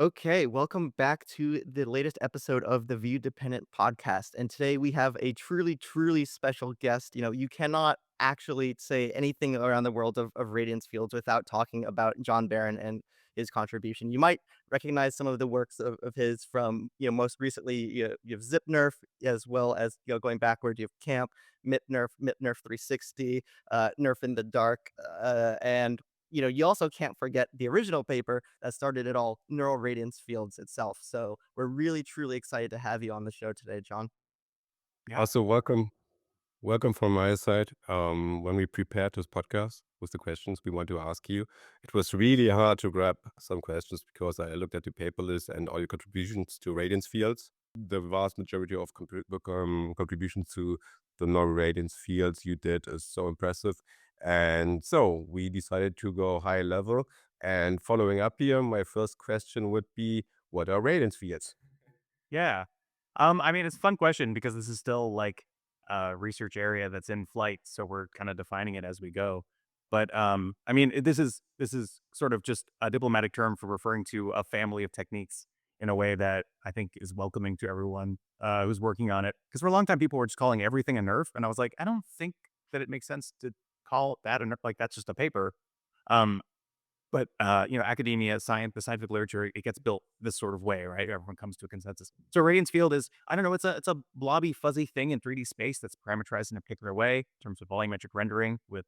Okay, welcome back to the latest episode of the View Dependent podcast. And today we have a truly, truly special guest. You cannot actually say anything around the world of Radiance Fields without talking about Jon Barron and his contribution. You might recognize some of the works of his from, most recently, you have Zip-NeRF, as well as, going backward, you have Camp, MIP-NeRF, MIP-NeRF 360, Nerf in the Dark, and you also can't forget the original paper that started it all, neural radiance fields itself. So we're really, truly excited to have you on the show today, John. Yeah. Also, welcome from my side. When we prepared this podcast with the questions we want to ask you, it was really hard to grab some questions because I looked at the paper list and all your contributions to radiance fields. The vast majority of contributions to the non-radiance fields you did is so impressive. And so we decided to go high level. And following up here, my first question would be, what are radiance fields? Yeah. I mean, it's a fun question because this is still like a research area that's in flight, so we're kind of defining it as we go. But I mean, this is sort of just a diplomatic term for referring to a family of techniques in a way that I think is welcoming to everyone who's working on it. Because for a long time, people were just calling everything a nerf, and I was like, I don't think that it makes sense to call that a nerf. Like that's just a paper. Um, But, academia, science, the scientific literature, it gets built this sort of way, right? Everyone comes to a consensus. So radiance field is, I don't know, it's a blobby, fuzzy thing in 3D space that's parameterized in a particular way in terms of volumetric rendering with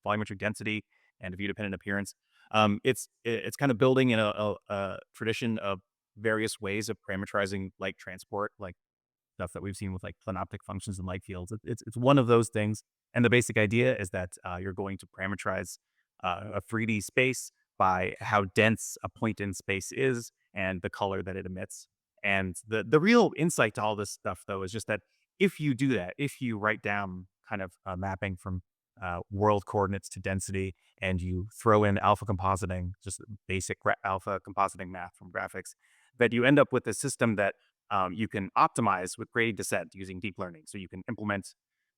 volumetric density and view-dependent appearance. It's kind of building in a tradition of various ways of parameterizing light transport, like stuff that we've seen with like planoptic functions and light fields. It's one of those things. And the basic idea is that you're going to parameterize a 3D space by how dense a point in space is and the color that it emits. And the real insight to all this stuff, though, is just that if you do that, if you write down kind of mapping from world coordinates to density, and you throw in alpha compositing, just basic alpha compositing math from graphics, that you end up with a system that you can optimize with gradient descent using deep learning. So you can implement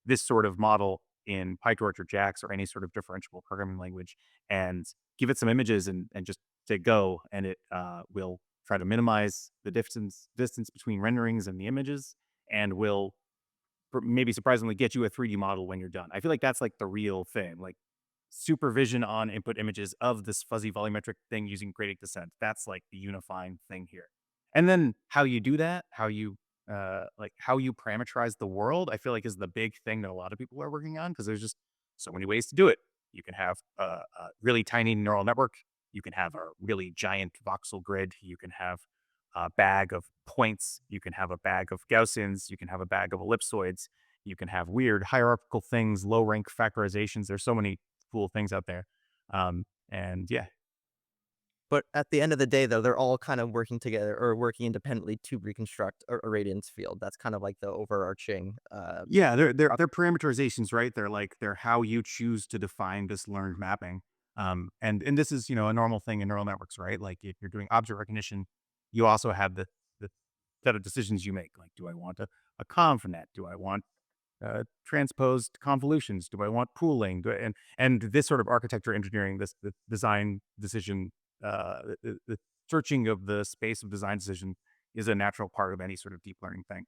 this sort of model in PyTorch or JAX or any sort of differentiable programming language and give it some images and just say go, and it will try to minimize the distance between renderings and the images, and will maybe surprisingly get you a 3D model when you're done. I feel like that's like the real thing, like supervision on input images of this fuzzy volumetric thing using gradient descent. That's like the unifying thing here. And then how you do that, how you parameterize the world, I feel like is the big thing that a lot of people are working on because there's just so many ways to do it. You can have a really tiny neural network. You can have a really giant voxel grid. You can have a bag of points. You can have a bag of Gaussians. You can have a bag of ellipsoids. You can have weird hierarchical things, low rank factorizations. There's so many cool things out there. And yeah, But at the end of the day, though, they're all kind of working together or working independently to reconstruct a radiance field. That's kind of like the overarching. yeah, they're parameterizations, right? They're how you choose to define this learned mapping. And this is a normal thing in neural networks, right? Like if you're doing object recognition, you also have the set of decisions you make. Like, do I want a convnet? Do I want transposed convolutions? Do I want pooling? And this sort of architecture engineering, this the design decision, the searching of the space of design decision is a natural part of any sort of deep learning thing.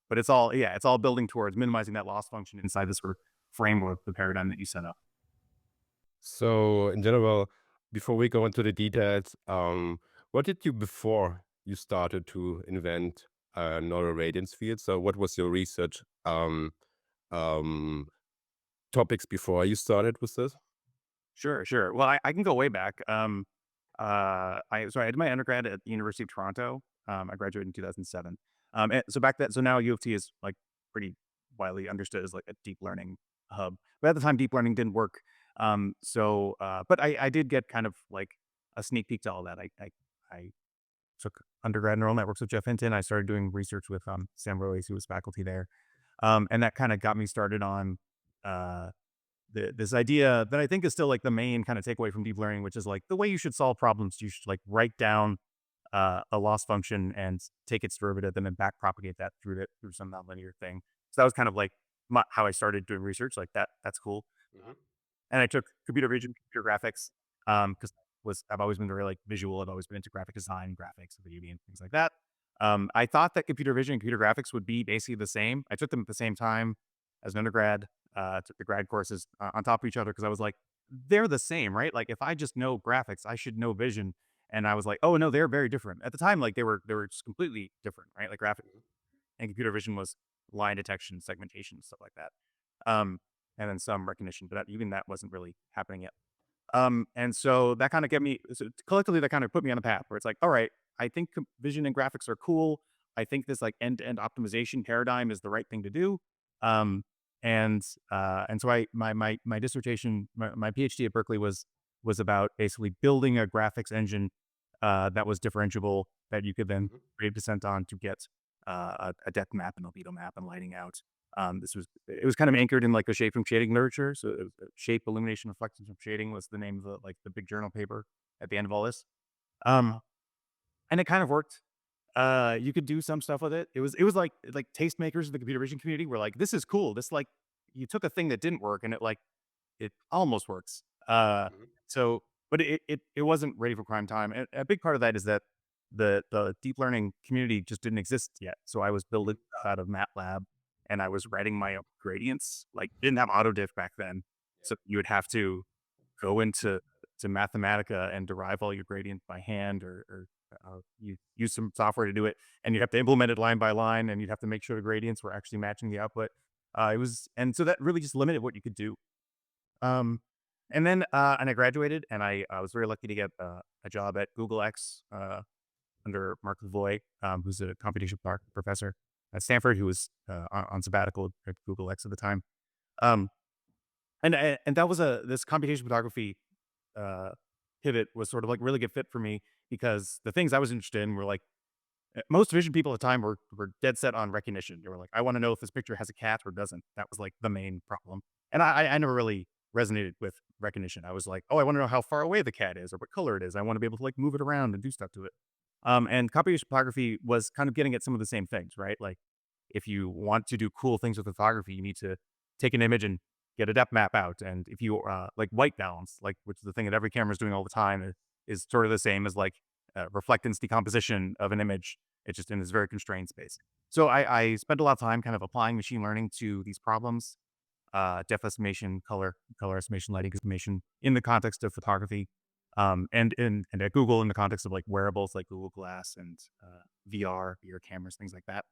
But it's all building towards minimizing that loss function inside this sort of framework, the paradigm that you set up. So in general, before we go into the details, what did you before you started to invent neural radiance field? So what was your research um, topics before you started with this? Sure, sure. Well, I can go way back. I did my undergrad at the University of Toronto. I graduated in 2007. And so back then, so now U of T is like pretty widely understood as like a deep learning hub. But at the time, deep learning didn't work. But I did get kind of like a sneak peek to all that. I took undergrad neural networks with Jeff Hinton. I started doing research with Sam Roes, who was faculty there, and that kind of got me started on uh, this idea that I think is still like the main kind of takeaway from deep learning, which is like the way you should solve problems. You should like write down a loss function and take its derivative, and then back propagate that through some nonlinear thing. So that was kind of like how I started doing research. Like that. That's cool. Mhm. And I took computer vision, computer graphics, because I've always been very like visual. I've always been into graphic design, graphics, video game, things like that. I thought that computer vision and computer graphics would be basically the same. I took them at the same time as an undergrad. Took the grad courses on top of each other because I was like, they're the same, right? Like if I just know graphics, I should know vision. And I was like, oh no, they're very different. At the time, like they were just completely different, right? Like graphic and computer vision was line detection, segmentation, stuff like that. Um, and then some recognition, but even that wasn't really happening yet. And so that kind of get me so collectively that kind of put me on a path where it's like, all right, I think vision and graphics are cool. I think this like end-to-end optimization paradigm is the right thing to do. Um, and so my dissertation, my PhD at Berkeley was about basically building a graphics engine that was differentiable that you could then Mhm. create descent on to get a depth map and albedo map and lighting out. It was kind of anchored in like the shape from shading literature. So it was, shape, illumination, reflection from shading was the name of the big journal paper at the end of all this. Um, and it kind of worked. You could do some stuff with it. It was like tastemakers of the computer vision community were like, this is cool. This like you took a thing that didn't work and it almost works. Mhm. So, but it wasn't ready for prime time. And a big part of that is that the deep learning community just didn't exist yet. So I was building Mhm. stuff out of MATLAB, and I was writing my own gradients. Like didn't have autodiff back then, Yeah. so you would have to go into Mathematica and derive all your gradients by hand, or you use some software to do it, and you have to implement it line by line, and you'd have to make sure the gradients were actually matching the output. And so that really just limited what you could do. Um, and I graduated, and I was very lucky to get a job at Google X under Mark Lavoie, who's a computational professor at Stanford, who was on sabbatical at Google X at the time. Um, and that was this computation photography uh, pivot was sort of like really good fit for me because the things I was interested in were like most vision people at the time were dead set on recognition. They were like, I want to know if this picture has a cat or doesn't. That was like the main problem. And I never really resonated with recognition. I was like, oh, I want to know how far away the cat is or what color it is. I want to be able to like move it around and do stuff to it. And computational photography was kind of getting at some of the same things, right? Like if you want to do cool things with photography, you need to take an image and get a depth map out. And if you like white balance, like which is the thing that every camera is doing all the time, is sort of the same as like reflectance decomposition of an image. It's just in this very constrained space. So I spent a lot of time kind of applying machine learning to these problems, depth estimation, color estimation, lighting estimation in the context of photography. And at Google in the context of like wearables like Google Glass and VR cameras, things like that.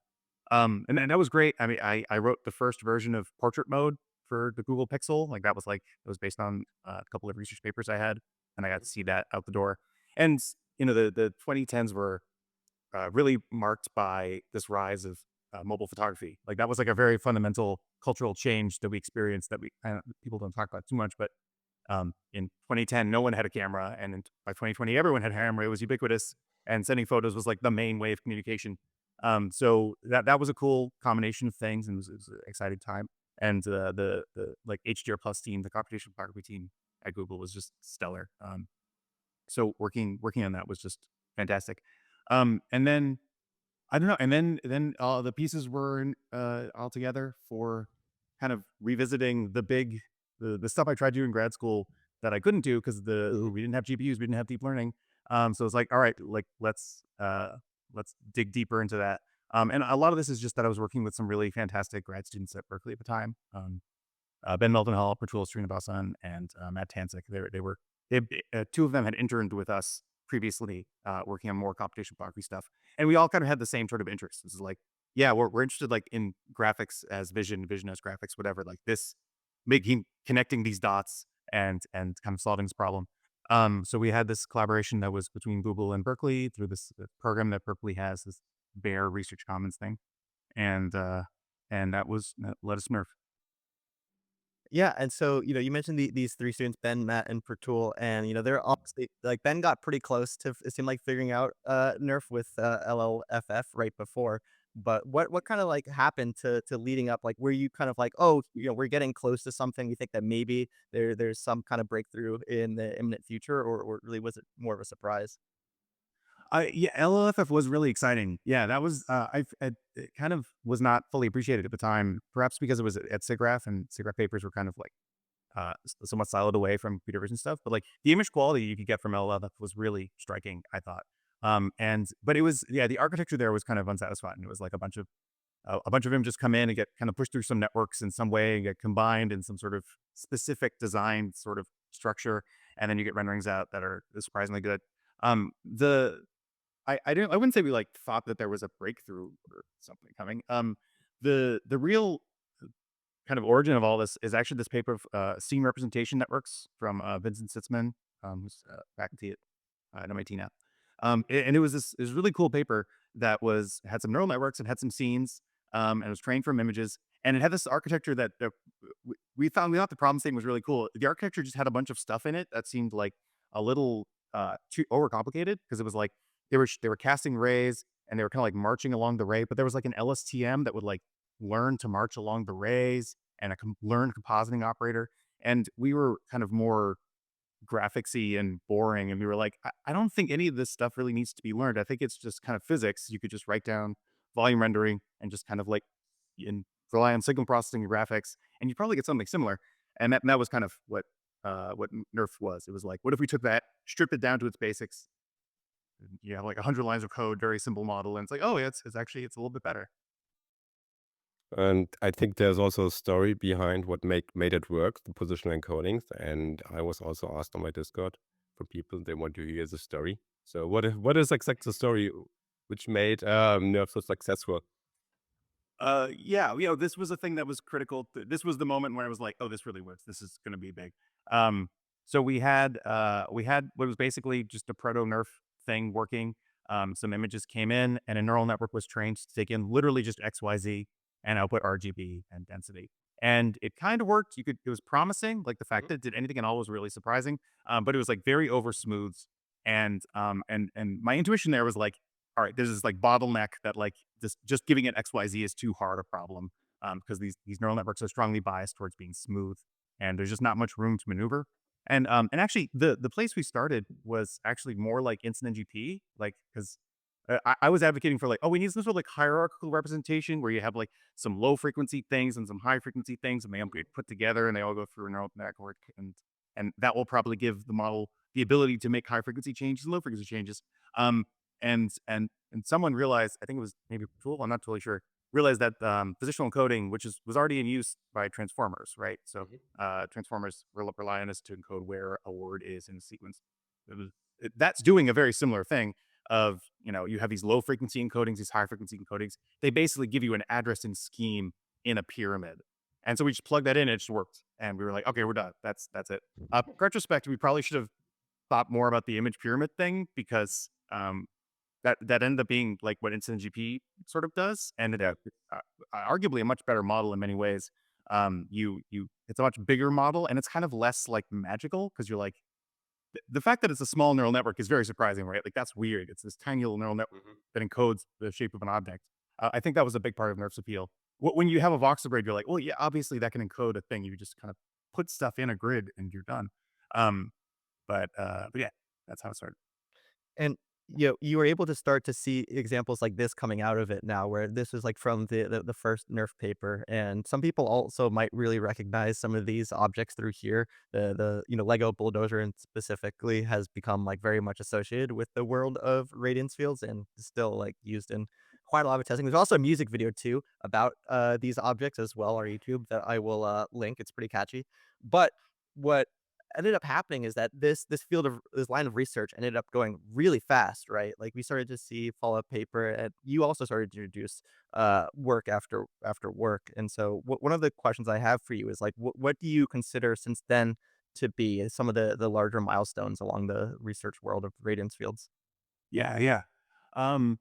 And that was great. I mean, I wrote the first version of portrait mode for the Google Pixel. Like that was it was based on a couple of research papers I had, and I got Mhm. to see that out the door. And the 2010s were really marked by this rise of mobile photography. Like that was like a very fundamental cultural change that we experienced that people don't talk about too much, but in 2010, no one had a camera, and by 2020, everyone had a camera. It was ubiquitous, and sending photos was like the main way of communication. So that was a cool combination of things, and it was an exciting time. And the like HDR Plus team, the computational photography team at Google was just stellar. So working on that was just fantastic. And then I don't know. And then the pieces were all together for kind of revisiting the stuff I tried to do in grad school that I couldn't do because Mhm. we didn't have GPUs, we didn't have deep learning. So it's like, all right, like let's dig deeper into that. And a lot of this is just that I was working with some really fantastic grad students at Berkeley at the time. Ben Meldenhall, Pratul Srinivasan, and Matt Tansik. They, two of them had interned with us previously, working on more computational photography stuff, and we all kind of had the same sort of interests. This is like, yeah, we're interested like in graphics as vision, vision as graphics, whatever. Like this, making connecting these dots and kind of solving this problem. So we had this collaboration that was between Google and Berkeley through this program that Berkeley has, this Bear Research Commons thing, and uh, and that let us nerf. Yeah, and so, you mentioned these 3 students, Ben, Matt, and Pratul, and, they're obviously like, Ben got pretty close to it seemed like figuring out, NeRF with, LLFF right before, but what kinda, like, happened to leading up? Like, were you kind of like, "Oh, we're getting close to something, we think that maybe there's some kind of breakthrough in the imminent future," or really was it more of a surprise? Yeah, LLFF was really exciting. Yeah, that was it kind of was not fully appreciated at the time, perhaps because it was at SIGGRAPH and SIGGRAPH papers were kind of like somewhat siloed away from computer vision stuff. But like the image quality you could get from LLM was really striking, I thought. But it was, yeah, the architecture there was kind of unsatisfying. It was like a bunch of them just come in and get kind of pushed through some networks in some way and get combined in some sort of specific design sort of structure, and then you get renderings out that are surprisingly good. The I wouldn't say we like thought that there was a breakthrough or something coming. The real kind of origin of all this is actually this paper of scene representation networks from Vincent Sitzman, who's faculty at MIT now. And it was really cool paper that had some neural networks and had some scenes, and it was trained from images, and it had this architecture that we thought the problem statement was really cool. The architecture just had a bunch of stuff in it that seemed like a little too overcomplicated because it was like they were casting rays and they were kind of like marching along the ray, but there was like an LSTM that would like learn to march along the rays and a learned compositing operator, and we were kind of more graphicsy and boring. And we were like, I don't think any of this stuff really needs to be learned. I think it's just kind of physics. You could just write down volume rendering and just kind of like and rely on signal processing and graphics, and you probably get something similar. And that was kind of what NeRF was. It was like, what if we took that, stripped it down to its basics? You have like 100 lines of code, very simple model, and it's like, oh, yeah, it's actually it's a little bit better. And I think there's also a story behind what made it work, the positional encodings. And I was also asked on my Discord from people they want to hear the story. So what is exactly the story which made Nerf so successful? Yeah, this was a thing that was critical. This was the moment where I was like, oh, this really works. This is going to be big. So we had what was basically just a proto nerf thing working. Some images came in, and a neural network was trained to take in literally just XYZ and output RGB and density. And it kind of worked. It was promising. Like the fact Mhm. that it did anything at all was really surprising. But it was like very over smooth. And my intuition there was like, all right, there's this like bottleneck that like just giving it XYZ is too hard a problem, because these neural networks are strongly biased towards being smooth, and there's just not much room to maneuver. And actually, the place we started was actually more like Instant NGP, like because I was advocating for like, oh, we need some sort of like hierarchical representation where you have like some low frequency things and some high frequency things, and they all get put together and they all go through a neural network, and that will probably give the model the ability to make high frequency changes and low frequency changes. Um, and someone realized, I think it was maybe Tool, I'm not totally sure, realized that positional encoding, which was already in use by transformers, right? So Mhm. transformers rely on us to encode where a word is in a sequence. That's doing a very similar thing of, you have these low frequency encodings, these high frequency encodings. They basically give you an addressing scheme in a pyramid. And so we just plugged that in and it just worked. And we were like, okay, we're done. That's it. Retrospect, we probably should have thought more about the image pyramid thing because that ended up being like what Instant GP sort of does, and Yeah. arguably a much better model in many ways. It's a much bigger model, and it's kind of less like magical because you're like the fact that it's a small neural network is very surprising, right? Like that's weird. It's this tiny little neural network Mhm. that encodes the shape of an object. I think that was a big part of Nerf's appeal. When you have a voxel braid, you're like, well, yeah, obviously that can encode a thing. You just kind of put stuff in a grid and you're done. Um, but yeah, that's how it started. And, you were able to start to see examples like this coming out of it now, where this was, like, from the first NeRF paper, and some people also might really recognize some of these objects through here. Lego bulldozer and specifically has become, like, very much associated with the world of radiance fields and is still, like, used in quite a lot of testing. There's also a music video too about, these objects as well on YouTube that I will, link. It's pretty catchy. But what ended up happening is that this line of research ended up going really fast, right? Like we started to see follow-up paper, and you also started to introduce work after work. And so one of the questions I have for you is like, what do you consider since then to be some of the larger milestones along the research world of radiance fields? Yeah, yeah. Um,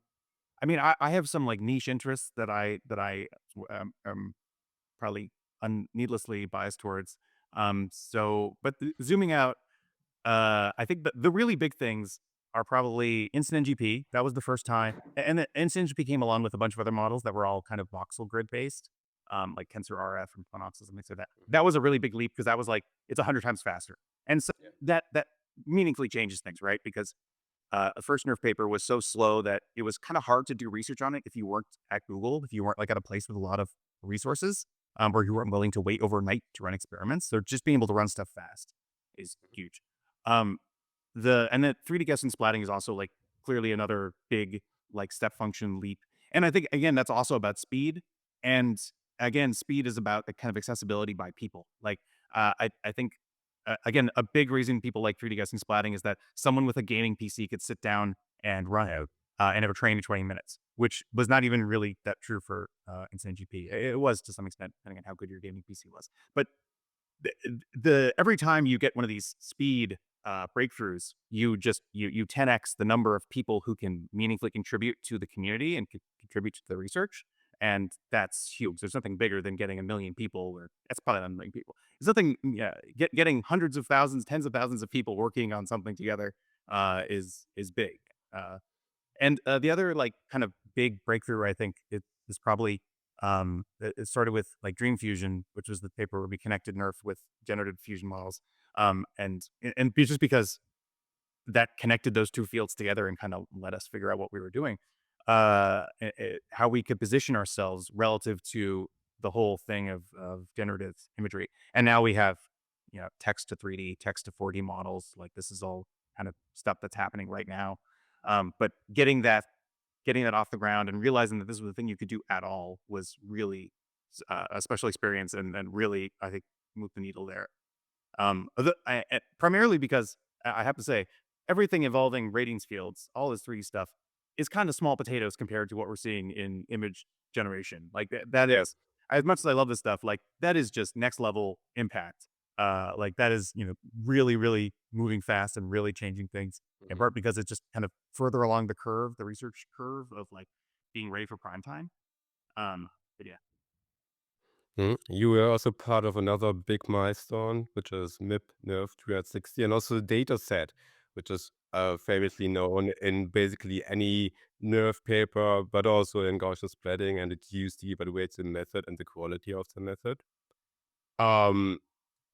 I mean, I have some like niche interests that I am probably needlessly biased towards. But zooming out, I think the really big things are probably Instant NGP. That was the first time, and the Instant NGP came along with a bunch of other models that were all kind of voxel grid based, like Tensor RF and Planoxus and things like that. That was a really big leap because that was like it's 100 times faster, and so Yeah. that meaningfully changes things, right? Because the first NeRF paper was so slow that it was kind of hard to do research on it if you weren't at Google, if you weren't like at a place with a lot of resources. where you weren't willing to wait overnight to run experiments. So just being able to run stuff fast is huge. Um, and then 3D guessing splatting is also like clearly another big like step function leap. And I think again that's also about speed. And again, speed is about the kind of accessibility by people. Like I think again a big reason people like 3D guessing splatting is that someone with a gaming PC could sit down and run out and have a train in 20 minutes, which was not even really that true for Insane GP. It was to some extent, depending on how good your gaming PC was. But the every time you get one of these speed breakthroughs, you 10x the number of people who can meaningfully contribute to the community and contribute to the research, and that's huge. There's nothing bigger than getting a million people, or that's probably not a million people. There's nothing, yeah, getting hundreds of thousands, tens of thousands of people working on something together is big. And the other like kind of big breakthrough, I think, is probably it started with like Dream Fusion, which was the paper where we connected NeRF with generative fusion models, just because that connected those two fields together and kind of let us figure out what we were doing, how we could position ourselves relative to the whole thing of generative imagery. And now we have, text to 3D, text to 4D models. Like this is all kind of stuff that's happening right now. But getting that off the ground and realizing that this was the thing you could do at all was really a special experience, and really, I think, moved the needle there. Primarily because I have to say, everything involving ratings fields, all this 3D stuff, is kind of small potatoes compared to what we're seeing in image generation. Like that Yeah. is, as much as I love this stuff, like that is just next level impact. Like that is, really, really moving fast and really changing things. In Mhm. part because it's just kind of further along the curve, the research curve of like being ready for prime time. But yeah. Mhm. You were also part of another big milestone, which is MIP-NeRF 360, and also the data set, which is famously known in basically any NeRF paper, but also in Gaussian spreading, and it usually evaluates the method and the quality of the method. Um,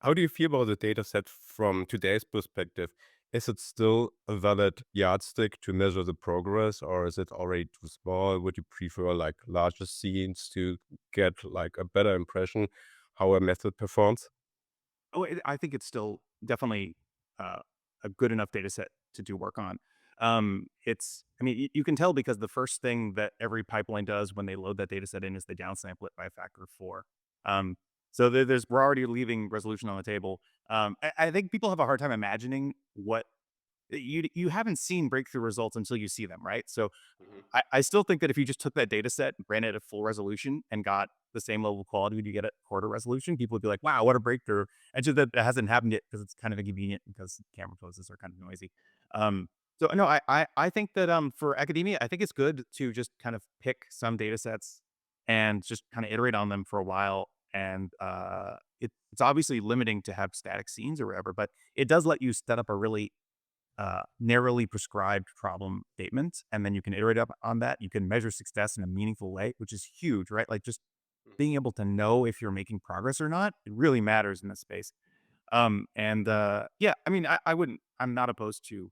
how do you feel about the data set from today's perspective? Is it still a valid yardstick to measure the progress, or is it already too small? Would you prefer like larger scenes to get like a better impression how a method performs? Oh, I think it's still definitely uh, a good enough data set to do work on. I mean, you can tell because the first thing that every pipeline does when they load that data set in is they downsample it by a factor of 4. Um, so we're already leaving resolution on the table. I think people have a hard time imagining what you haven't seen breakthrough results until you see them, right? So Mhm. I still think that if you just took that data set and ran it at full resolution and got the same level of quality when you get at quarter resolution, people would be like, wow, what a breakthrough. And just that hasn't happened yet because it's kind of inconvenient because camera poses are kind of noisy. Um, so no, I think that for academia, I think it's good to just kind of pick some data sets and just kind of iterate on them for a while. And it's obviously limiting to have static scenes or whatever, but it does let you set up a really narrowly prescribed problem statement, and then you can iterate up on that. You can measure success in a meaningful way, which is huge, right? Like just being able to know if you're making progress or not, it really matters in this space. Yeah, I mean, I wouldn't, I'm not opposed to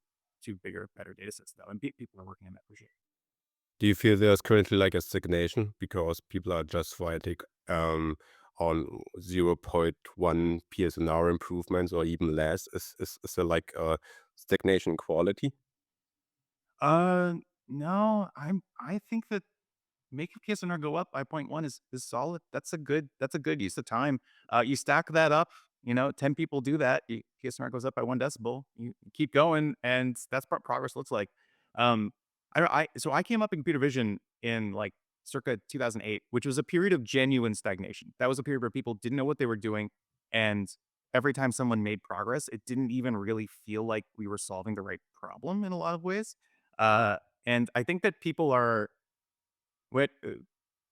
bigger, better data sets though, and people are working on that for sure. Do you feel there's currently like a stagnation because people are just writing um, on zero point 0.1 PSNR improvements or even less? Is there like a stagnation in quality? Uh, no, I think that making PSNR go up by point 0.1 is solid. That's a good use of time. You stack that up, 10 people do that, PSNR goes up by 1 decibel. You keep going, and that's what progress looks like. Um, so I came up in computer vision in like circa 2008, which was a period of genuine stagnation. That was a period where people didn't know what they were doing, and every time someone made progress, it didn't even really feel like we were solving the right problem in a lot of ways. Uh, and I think that what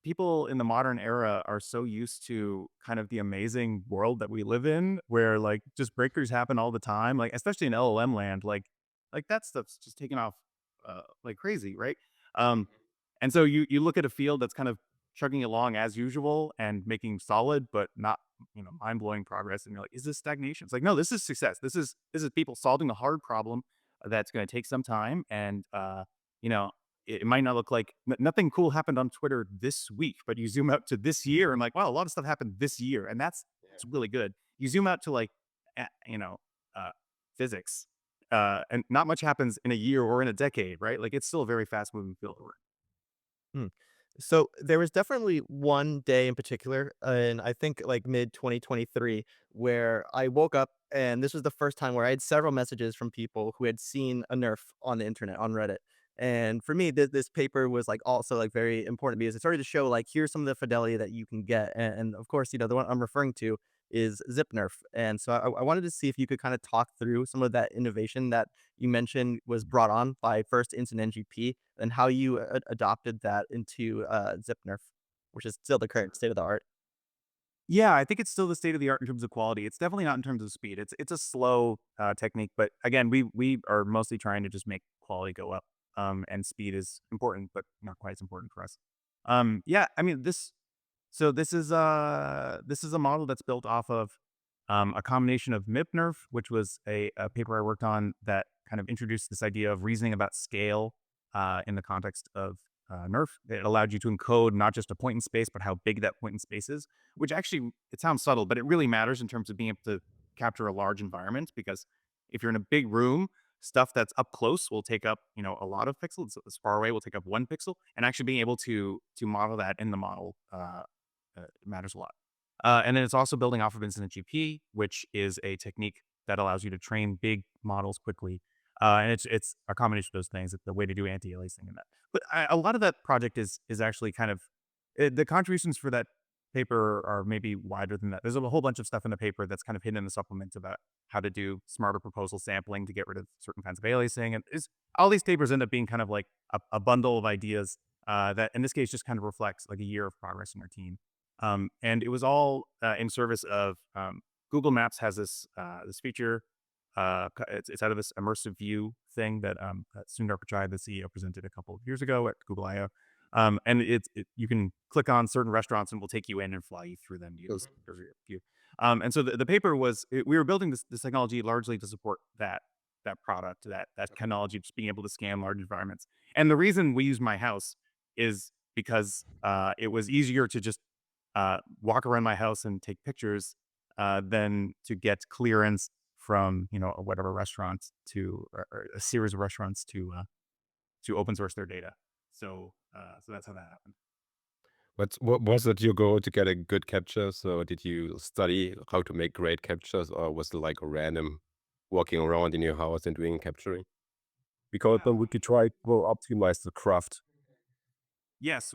people in the modern era are so used to kind of the amazing world that we live in, where like just breakthroughs happen all the time, like especially in LLM land, like that stuff's just taking off like crazy, right? Um, and so you look at a field that's kind of chugging along as usual and making solid but not mind blowing progress, and you're like, is this stagnation? It's like, no, this is success. This is people solving a hard problem that's going to take some time, and you know it might not look like nothing cool happened on Twitter this week, but you zoom out to this year and like, wow, a lot of stuff happened this year, and it's really good. You zoom out to like, you know, uh, physics, and not much happens in a year or in a decade, right? Like it's still a very fast moving field. Hmm. So there was definitely one day in particular, in I think like mid 2023, where I woke up and this was the first time where I had several messages from people who had seen a nerf on the internet on Reddit. And for me, this paper was like also like very important because it started to show like here's some of the fidelity that you can get, and of course, the one I'm referring to is Zip-NeRF. And so I wanted to see if you could kind of talk through some of that innovation that you mentioned was brought on by first Instant NGP and how you adopted that into Zip-NeRF, which is still the current state of the art. Yeah, I think it's still the state of the art in terms of quality. It's definitely not in terms of speed. It's a slow technique, but again, we are mostly trying to just make quality go up. And speed is important, but not quite as important for us. Yeah, I mean this is a model that's built off of a combination of MIP-NeRF, which was a paper I worked on that kind of introduced this idea of reasoning about scale in the context of NeRF. It allowed you to encode not just a point in space, but how big that point in space is, which actually, it sounds subtle, but it really matters in terms of being able to capture a large environment. Because if you're in a big room, stuff that's up close will take up, a lot of pixels. As far away will take up 1 pixel, and actually being able to model that in the model matters a lot. And then it's also building off of Instant GP, which is a technique that allows you to train big models quickly. And it's a combination of those things. It's the way to do anti-aliasing and that. But a lot of that project is actually kind of the contributions for that paper are maybe wider than that. There's a whole bunch of stuff in the paper that's kind of hidden in the supplement about how to do smarter proposal sampling to get rid of certain kinds of aliasing. And all these papers end up being kind of like a bundle of ideas that in this case just kind of reflects like a year of progress in our team. And it was all in service of Google Maps has this feature. It's out of this immersive view thing that Sundar Pichai, the CEO, presented a couple of years ago at Google I/O. And you can click on certain restaurants and we'll take you in and fly you through them. Use your view. And so the paper we were building this technology largely to support that product, that technology, just being able to scan large environments. And the reason we use My House is because it was easier to just walk around my house and take pictures than to get clearance from whatever restaurants or a series of restaurants to open source their data. So that's how that happened. What was it your goal to get a good capture? So did you study how to make great captures, or was it like a random walking around in your house and doing capturing? Because then we could try to optimize the craft. Yes,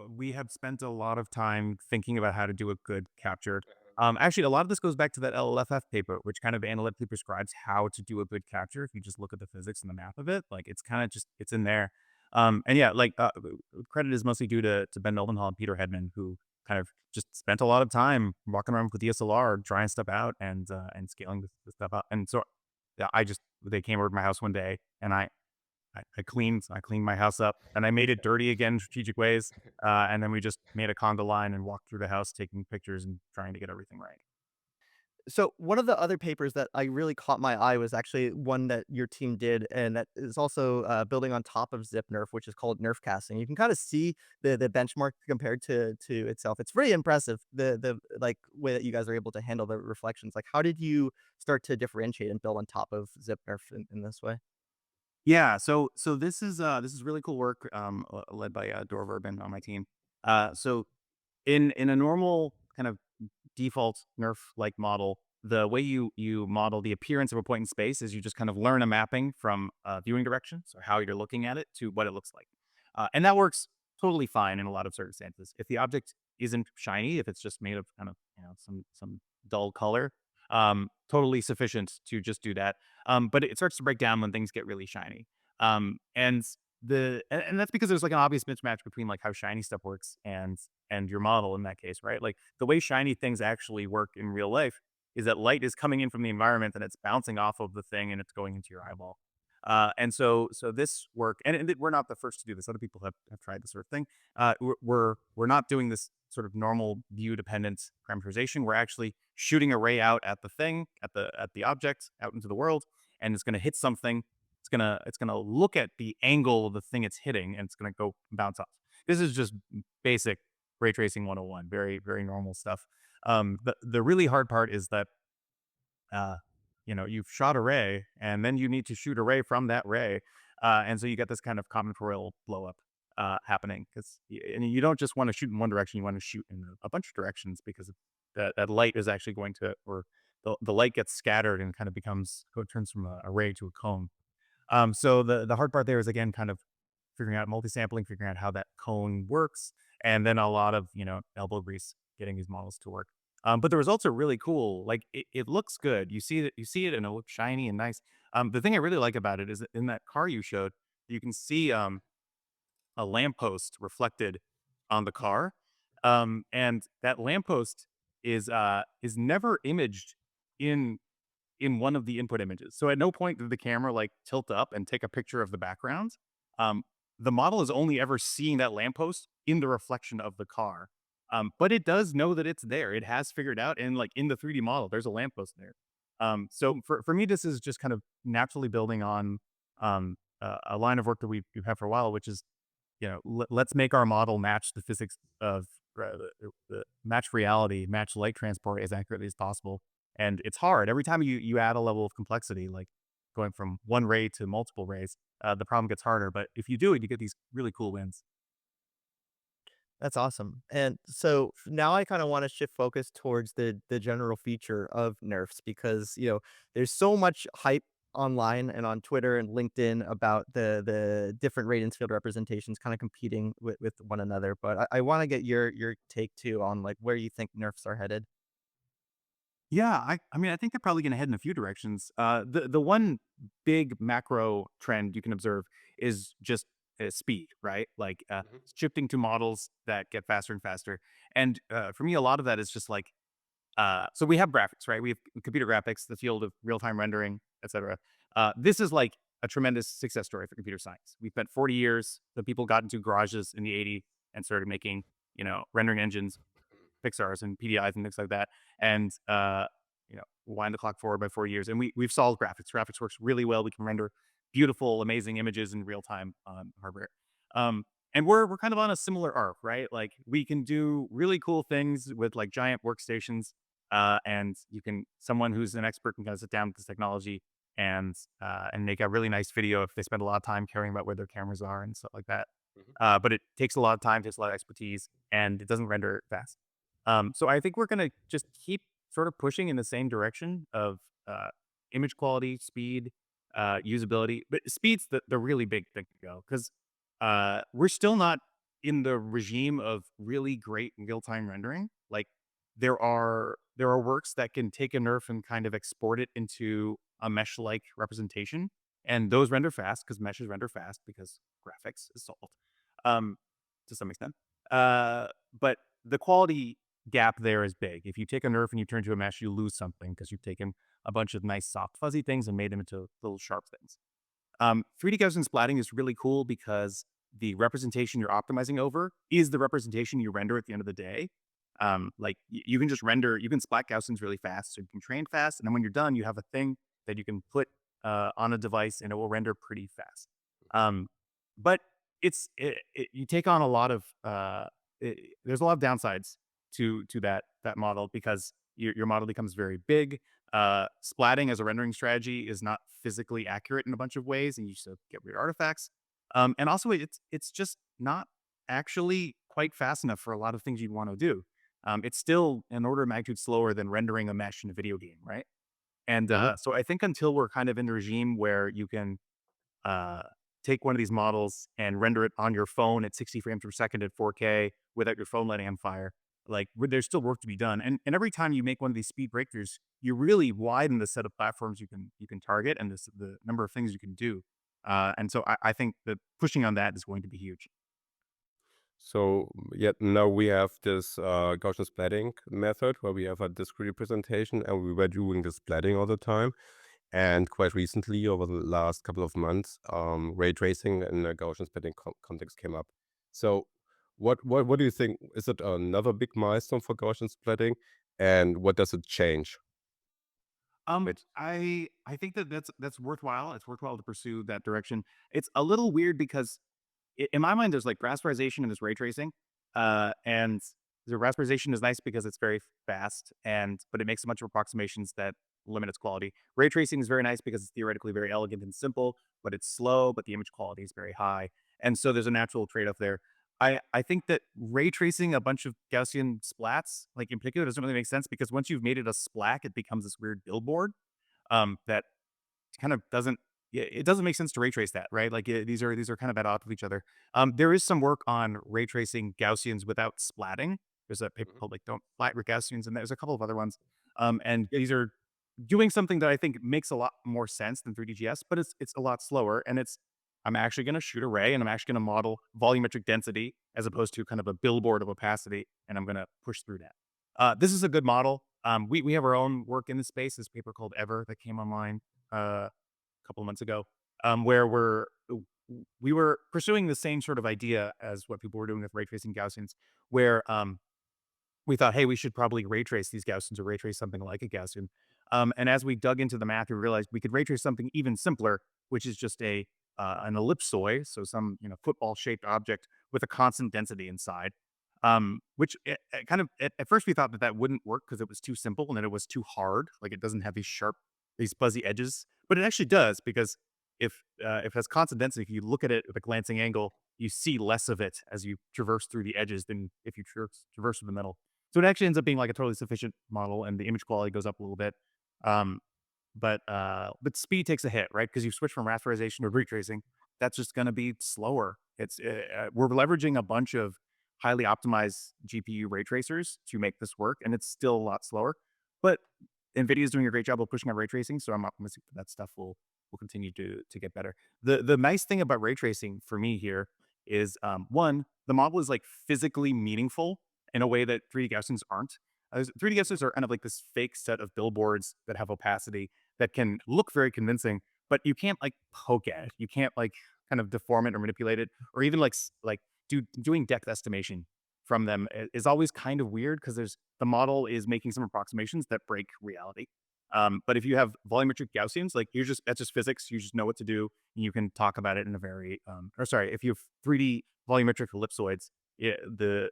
we have spent a lot of time thinking about how to do a good capture. Actually, a lot of this goes back to that LLFF paper, which kind of analytically prescribes how to do a good capture. If you just look at the physics and the math of it, like it's kind of just it's in there. And yeah, like credit is mostly due to Ben Mildenhall and Peter Hedman, who kind of just spent a lot of time walking around with DSLR, trying stuff out and scaling this stuff up. And so yeah, they came over to my house one day and I cleaned my house up and I made it dirty again in strategic ways. And then we just made a conga line and walked through the house, taking pictures and trying to get everything right. So one of the other papers that I really caught my eye was actually one that your team did, and that is also building on top of Zip-NeRF, which is called nerf casting. You can kind of see the benchmark compared to itself. It's pretty impressive the like way that you guys are able to handle the reflections. Like, how did you start to differentiate and build on top of Zip-NeRF in this way? Yeah. So this is really cool work led by Dora Verben on my team. So in a normal kind of default nerf like model, the way you model the appearance of a point in space is you just kind of learn a mapping from viewing direction, so how you're looking at it to what it looks like, and that works totally fine in a lot of circumstances. If the object isn't shiny, if it's just made of kind of some dull color, totally sufficient to just do that. But it starts to break down when things get really shiny, and and that's because there's like an obvious mismatch between like how shiny stuff works and your model in that case, right? Like the way shiny things actually work in real life is that light is coming in from the environment and it's bouncing off of the thing and it's going into your eyeball. And so this work, and we're not the first to do this. Other people have tried this sort of thing. We're not doing this sort of normal view dependent parameterization. We're actually shooting a ray out at the thing, at the object, out into the world, and it's going to hit something. it's gonna look at the angle of the thing it's hitting, and it's gonna go bounce off. This is just basic ray tracing 101, very, very normal stuff. The really hard part is that uh, you've shot a ray, and then you need to shoot a ray from that ray, and so you get this kind of combinatorial blow up happening because and you don't just want to shoot in one direction; you want to shoot in a bunch of directions because that light is actually going to, or the light gets scattered and kind of turns from a ray to a cone. So the hard part there is again kind of figuring out multi-sampling, figuring out how that cone works, and then a lot of elbow grease getting these models to work. But the results are really cool. Like it looks good. You see it, and it looks shiny and nice. The thing I really like about it is that in that car you showed, you can see a lamppost reflected on the car, and that lamppost is never imaged in one of the input images. So at no point did the camera like tilt up and take a picture of the background. Um, the model is only ever seeing that lamppost in the reflection of the car. But it does know that it's there. It has figured out, and like in the 3D model, there's a lamppost there. So for me, this is just kind of naturally building on a line of work that we've had for a while, which is let's make our model match the physics of match reality, match light transport as accurately as possible. And it's hard every time you add a level of complexity, like going from one ray to multiple rays. The problem gets harder, but if you do it, you get these really cool wins. That's awesome. And so now I kind of want to shift focus towards the general feature of nerfs because, there's so much hype online and on Twitter and LinkedIn about the different radiance field representations kind of competing with one another. But I want to get your take too on like where you think nerfs are headed. Yeah, I mean, I think they're probably going to head in a few directions. The one big macro trend you can observe is just speed, right? Like Mhm. shifting to models that get faster and faster. And for me, a lot of that is just like so we have graphics, right? We have computer graphics, the field of real time rendering, etc. This is like a tremendous success story for computer science. We spent 40 years. The people got into garages in the '80s and started making rendering engines, Pixar's and PDIs and things like that, and wind the clock forward by 4 years. And we've solved graphics. Graphics works really well. We can render beautiful, amazing images in real time on hardware. And we're kind of on a similar arc, right? Like we can do really cool things with like giant workstations, and someone who's an expert can kind of sit down with this technology and make a really nice video if they spend a lot of time caring about where their cameras are and stuff like that. Mhm. But it takes a lot of time, takes a lot of expertise, and it doesn't render fast. So I think we're gonna just keep sort of pushing in the same direction of image quality, speed, usability. But speed's the really big thing to go because we're still not in the regime of really great real time rendering. Like there are works that can take a nerf and kind of export it into a mesh like representation, and those render fast because meshes render fast because graphics is solved to some extent. But the quality gap there is big. If you take a nerf and you turn to a mesh, you lose something because you've taken a bunch of nice soft fuzzy things and made them into little sharp things. 3D Gaussian splatting is really cool because the representation you're optimizing over is the representation you render at the end of the day. Like you can just render, you can splat Gaussians really fast, so you can train fast, and then when you're done, you have a thing that you can put on a device, and it will render pretty fast. Um, but you take on a lot of there's a lot of downsides to that model because your model becomes very big. Splatting as a rendering strategy is not physically accurate in a bunch of ways, and you still get weird artifacts. And also, it's just not actually quite fast enough for a lot of things you'd want to do. It's still an order of magnitude slower than rendering a mesh in a video game, right? And Mhm. so I think until we're kind of in the regime where you can uh, take one of these models and render it on your phone at 60 frames per second at 4K without your phone letting on fire. Like there's still work to be done, and every time you make one of these speed breakthroughs, you really widen the set of platforms you can target and the number of things you can do. And so I think that pushing on that is going to be huge. So yet now we have this Gaussian splatting method where we have a discrete representation and we were doing the splatting all the time. And quite recently, over the last couple of months, ray tracing in a Gaussian splatting context came up. So what do you think? Is it another big milestone for Gaussian splatting? And what does it change? Which I think that that's worthwhile. It's worthwhile to pursue that direction. It's a little weird because in my mind, there's like rasterization and there's ray tracing. And the rasterization is nice because it's very fast, but it makes a bunch of approximations that limit its quality. Ray tracing is very nice because it's theoretically very elegant and simple, but it's slow, but the image quality is very high. And so there's a natural trade-off there. I think that ray tracing a bunch of Gaussian splats, like in particular, doesn't really make sense because once you've made it a splat, it becomes this weird billboard that kind of doesn't yeah, it doesn't make sense to ray trace that, right? Like these are kind of at odds with each other. There is some work on ray tracing Gaussians without splatting. There's a paper Mhm. called like "Don't Splat Your Gaussians," and there's a couple of other ones. And these are doing something that I think makes a lot more sense than 3DGS, but it's a lot slower. And I'm actually going to shoot array, and I'm actually going to model volumetric density as opposed to kind of a billboard of opacity, and I'm going to push through that. This is a good model. We have our own work in this space. This paper called Ever that came online a couple of months ago, where we were pursuing the same sort of idea as what people were doing with ray tracing Gaussians, where we thought, hey, we should probably ray trace these Gaussians or ray trace something like a Gaussian. And as we dug into the math, we realized we could ray trace something even simpler, which is just a an ellipsoid, so some football shaped object with a constant density inside. Which kind of at first we thought that that wouldn't work because it was too simple and that it was too hard, like it doesn't have these fuzzy edges, but it actually does because if it has constant density, if you look at it with a glancing angle, you see less of it as you traverse through the edges than if you traverse through the middle. So it actually ends up being like a totally sufficient model, and the image quality goes up a little bit. Um, but speed takes a hit, right? Because you switch from rasterization to ray tracing. That's just going to be slower. We're leveraging a bunch of highly optimized GPU ray tracers to make this work, and it's still a lot slower. But NVIDIA is doing a great job of pushing out ray tracing, so I'm optimistic that stuff will continue to get better. The nice thing about ray tracing for me here is one, the model is like physically meaningful in a way that 3D Gaussians aren't. 3D Gaussians are kind of like this fake set of billboards that have opacity that can look very convincing, but you can't like poke at it. You can't like kind of deform it or manipulate it, or even like doing depth estimation from them is always kind of weird because there's the model is making some approximations that break reality. But if you have volumetric Gaussians, like that's just physics. You just know what to do. And you can talk about it in a very, or sorry, if you have 3D volumetric ellipsoids, the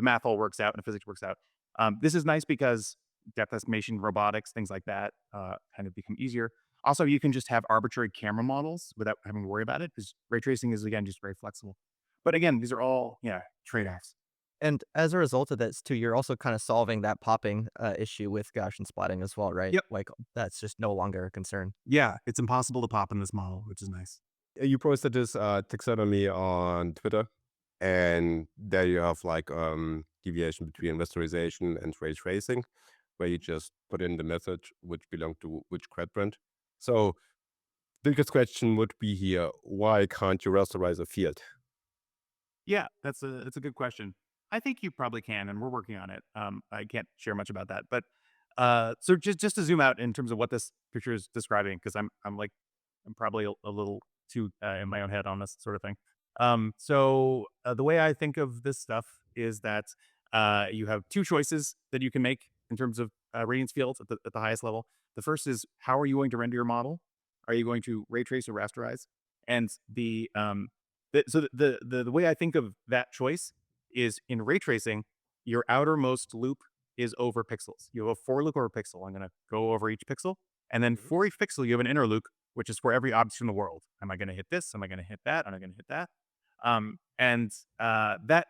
math all works out and the physics works out. This is nice because depth estimation, robotics, things like that, kind of become easier. Also, you can just have arbitrary camera models without having to worry about it because ray tracing is again just very flexible. But again, these are all trade offs. And as a result of this too, you're also kind of solving that popping issue with Gaussian splatting as well, right? Yep. Like that's just no longer a concern. Yeah, it's impossible to pop in this model, which is nice. you posted this taxonomy on Twitter, and there you have like deviation between rasterization and ray tracing, where you just put in the method which belong to which quadrant. So biggest question would be here: why can't you rasterize a field? Yeah, that's a good question. I think you probably can, and we're working on it. I can't share much about that, but so just to zoom out in terms of what this picture is describing, because I'm probably a little too in my own head on this sort of thing. The way I think of this stuff is that you have two choices that you can make in terms of radiance fields at the highest level. The first is how are you going to render your model? Are you going to ray trace or rasterize? And the way I think of that choice is in ray tracing, your outermost loop is over pixels. You have a for loop over pixel. I'm going to go over each pixel. And then Mhm. for each pixel, you have an inner loop, which is for every object in the world. Am I going to hit this? Am I going to hit that? Am I going to hit that?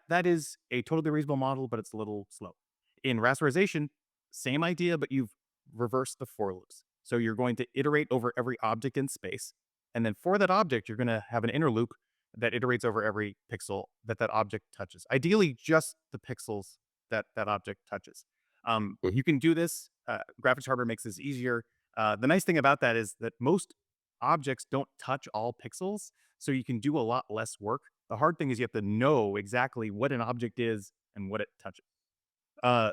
That is a totally reasonable model, but it's a little slow. In rasterization, same idea, but you've reversed the for loops. So you're going to iterate over every object in space. And then for that object, you're going to have an inner loop that iterates over every pixel that object touches. Ideally, just the pixels that object touches. Mhm. You can do this. Graphics hardware makes this easier. The nice thing about that is that most objects don't touch all pixels, so you can do a lot less work. The hard thing is you have to know exactly what an object is and what it touches.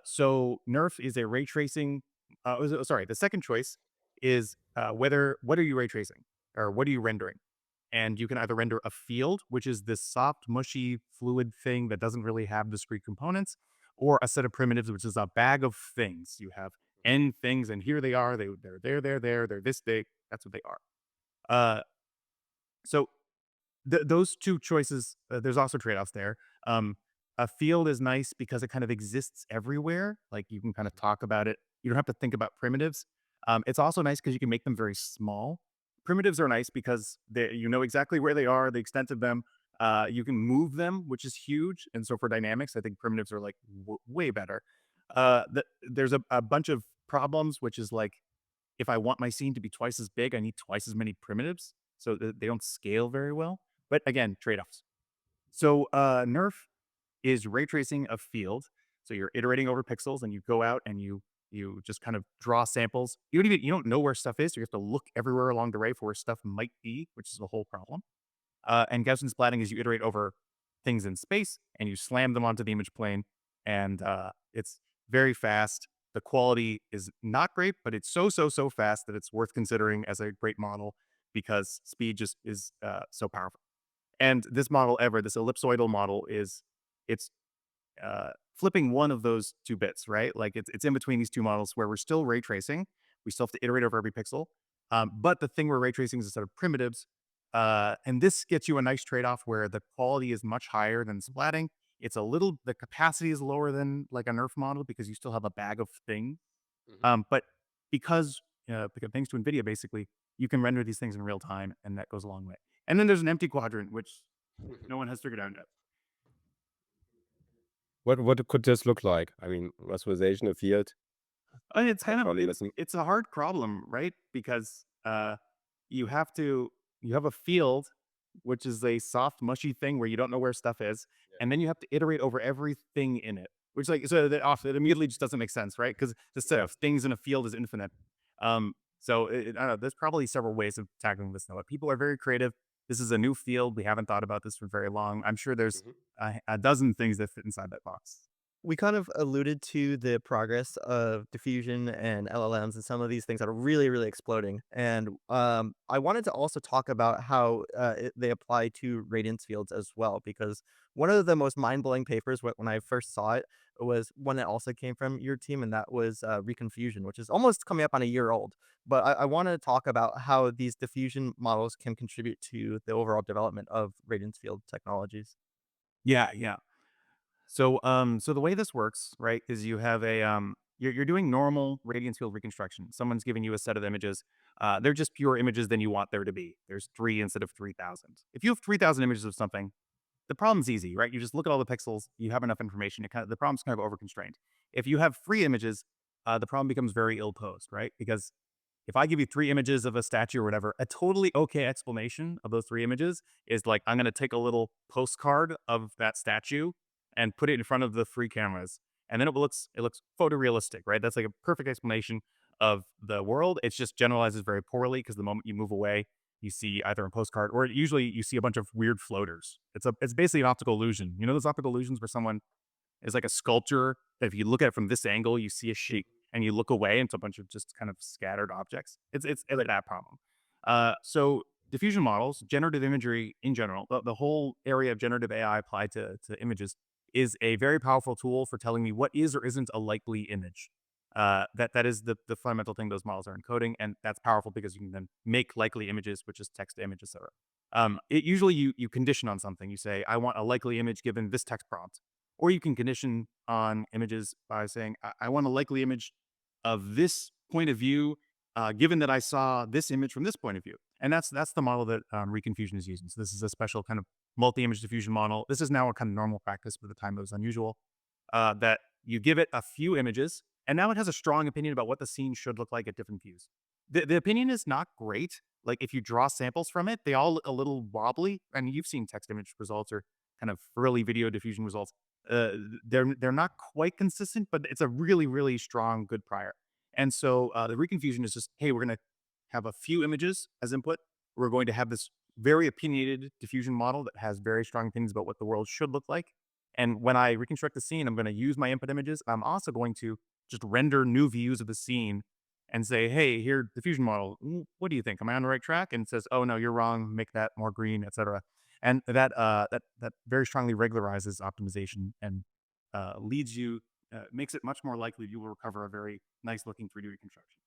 So NeRF is a ray tracing. Sorry, the second choice is what are you ray tracing or what are you rendering? And you can either render a field, which is this soft, mushy, fluid thing that doesn't really have discrete components, or a set of primitives, which is a bag of things. You have N things, and here they are. They're there, they're this big. That's what they are. Uh, so those two choices, there's also trade-offs there. A field is nice because it kind of exists everywhere. Like you can kind of talk about it. You don't have to think about primitives. It's also nice because you can make them very small. Primitives are nice because you know exactly where they are, the extent of them. You can move them, which is huge. And so for dynamics, I think primitives are like way better. There's a bunch of problems, which is like if I want my scene to be twice as big, I need twice as many primitives. So they don't scale very well. But again, trade-offs. So NeRF is ray tracing a field. So you're iterating over pixels and you go out and you just kind of draw samples. You don't know where stuff is. So you have to look everywhere along the ray for where stuff might be, which is the whole problem. And Gaussian splatting is you iterate over things in space and you slam them onto the image plane, and it's very fast. The quality is not great, but it's so fast that it's worth considering as a great model because speed just is so powerful. And this model this ellipsoidal model it's flipping one of those two bits, right? Like it's in between these two models where we're still ray tracing. We still have to iterate over every pixel. But the thing we're ray tracing is a set of primitives. And this gets you a nice trade-off where the quality is much higher than splatting. The capacity is lower than like a NeRF model because you still have a bag of things. Mhm. But because thanks to NVIDIA, basically, you can render these things in real time, and that goes a long way. And then there's an empty quadrant, which no one has figured out yet. What could this look like? I mean, rasterization of field, It's kind of probably it's listen. it's a hard problem, right? Because you have to you have a field, which is a soft, mushy thing where you don't know where stuff is, and then you have to iterate over everything in it. Which it immediately just doesn't make sense, right? Because the set Yeah. of things in a field is infinite. I don't know. There's probably several ways of tackling this now. But people are very creative. This is a new field. We haven't thought about this for very long. I'm sure there's Mhm. a dozen things that fit inside that box. We kind of alluded to the progress of diffusion and LLMs and some of these things that are really, really exploding. And I wanted to also talk about how they apply to radiance fields as well, because one of the most mind-blowing papers when I first saw it was one that also came from your team, and that was reconfusion, which is almost coming up on a year old. But I wanted to talk about how these diffusion models can contribute to the overall development of radiance field technologies. Yeah, yeah. So the way this works, right, is you have you're doing normal radiance field reconstruction. Someone's giving you a set of images. They're just pure images than you want there to be. There's three instead of 3,000. If you have 3,000 images of something, the problem's easy, right? You just look at all the pixels. You have enough information. The problem's kind of overconstrained. If you have free images, the problem becomes very ill posed, right? Because if I give you three images of a statue or whatever, a totally okay explanation of those three images is like, I'm going to take a little postcard of that statue and put it in front of the free cameras. And then it looks photorealistic, right? That's like a perfect explanation of the world. It just generalizes very poorly because the moment you move away, you see either a postcard or usually you see a bunch of weird floaters. It's basically an optical illusion. You know those optical illusions where someone is like a sculpture that if you look at it from this angle, you see a shape, and you look away, and it's a bunch of just kind of scattered objects. It's like that problem. So diffusion models, generative imagery in general, the whole area of generative AI applied to images is a very powerful tool for telling me what is or isn't a likely image. That is the fundamental thing those models are encoding, and that's powerful because you can then make likely images, which is text to image, etc. It usually you condition on something. You say, I want a likely image given this text prompt. Or you can condition on images by saying, I want a likely image of this point of view, given that I saw this image from this point of view. And that's the model that Reconfusion is using. So this is a special kind of multi-image diffusion model. This is now a kind of normal practice, but at the time it was unusual. That you give it a few images, and now it has a strong opinion about what the scene should look like at different views. The opinion is not great. Like if you draw samples from it, they all look a little wobbly. And you've seen text image results or kind of early video diffusion results. uh, they're not quite consistent, but it's a really strong good prior. And so the reconfusion is just, hey, we're going to have a few images as input. We're going to have this very opinionated diffusion model that has very strong opinions about what the world should look like. And when I reconstruct the scene, I'm going to use my input images. I'm also going to just render new views of the scene and say, hey, here, diffusion model, what do you think? Am I on the right track? And it says, oh no, you're wrong. Make that more green, etc. And that very strongly regularizes optimization and leads you makes it much more likely you will recover a very nice looking 3D reconstruction.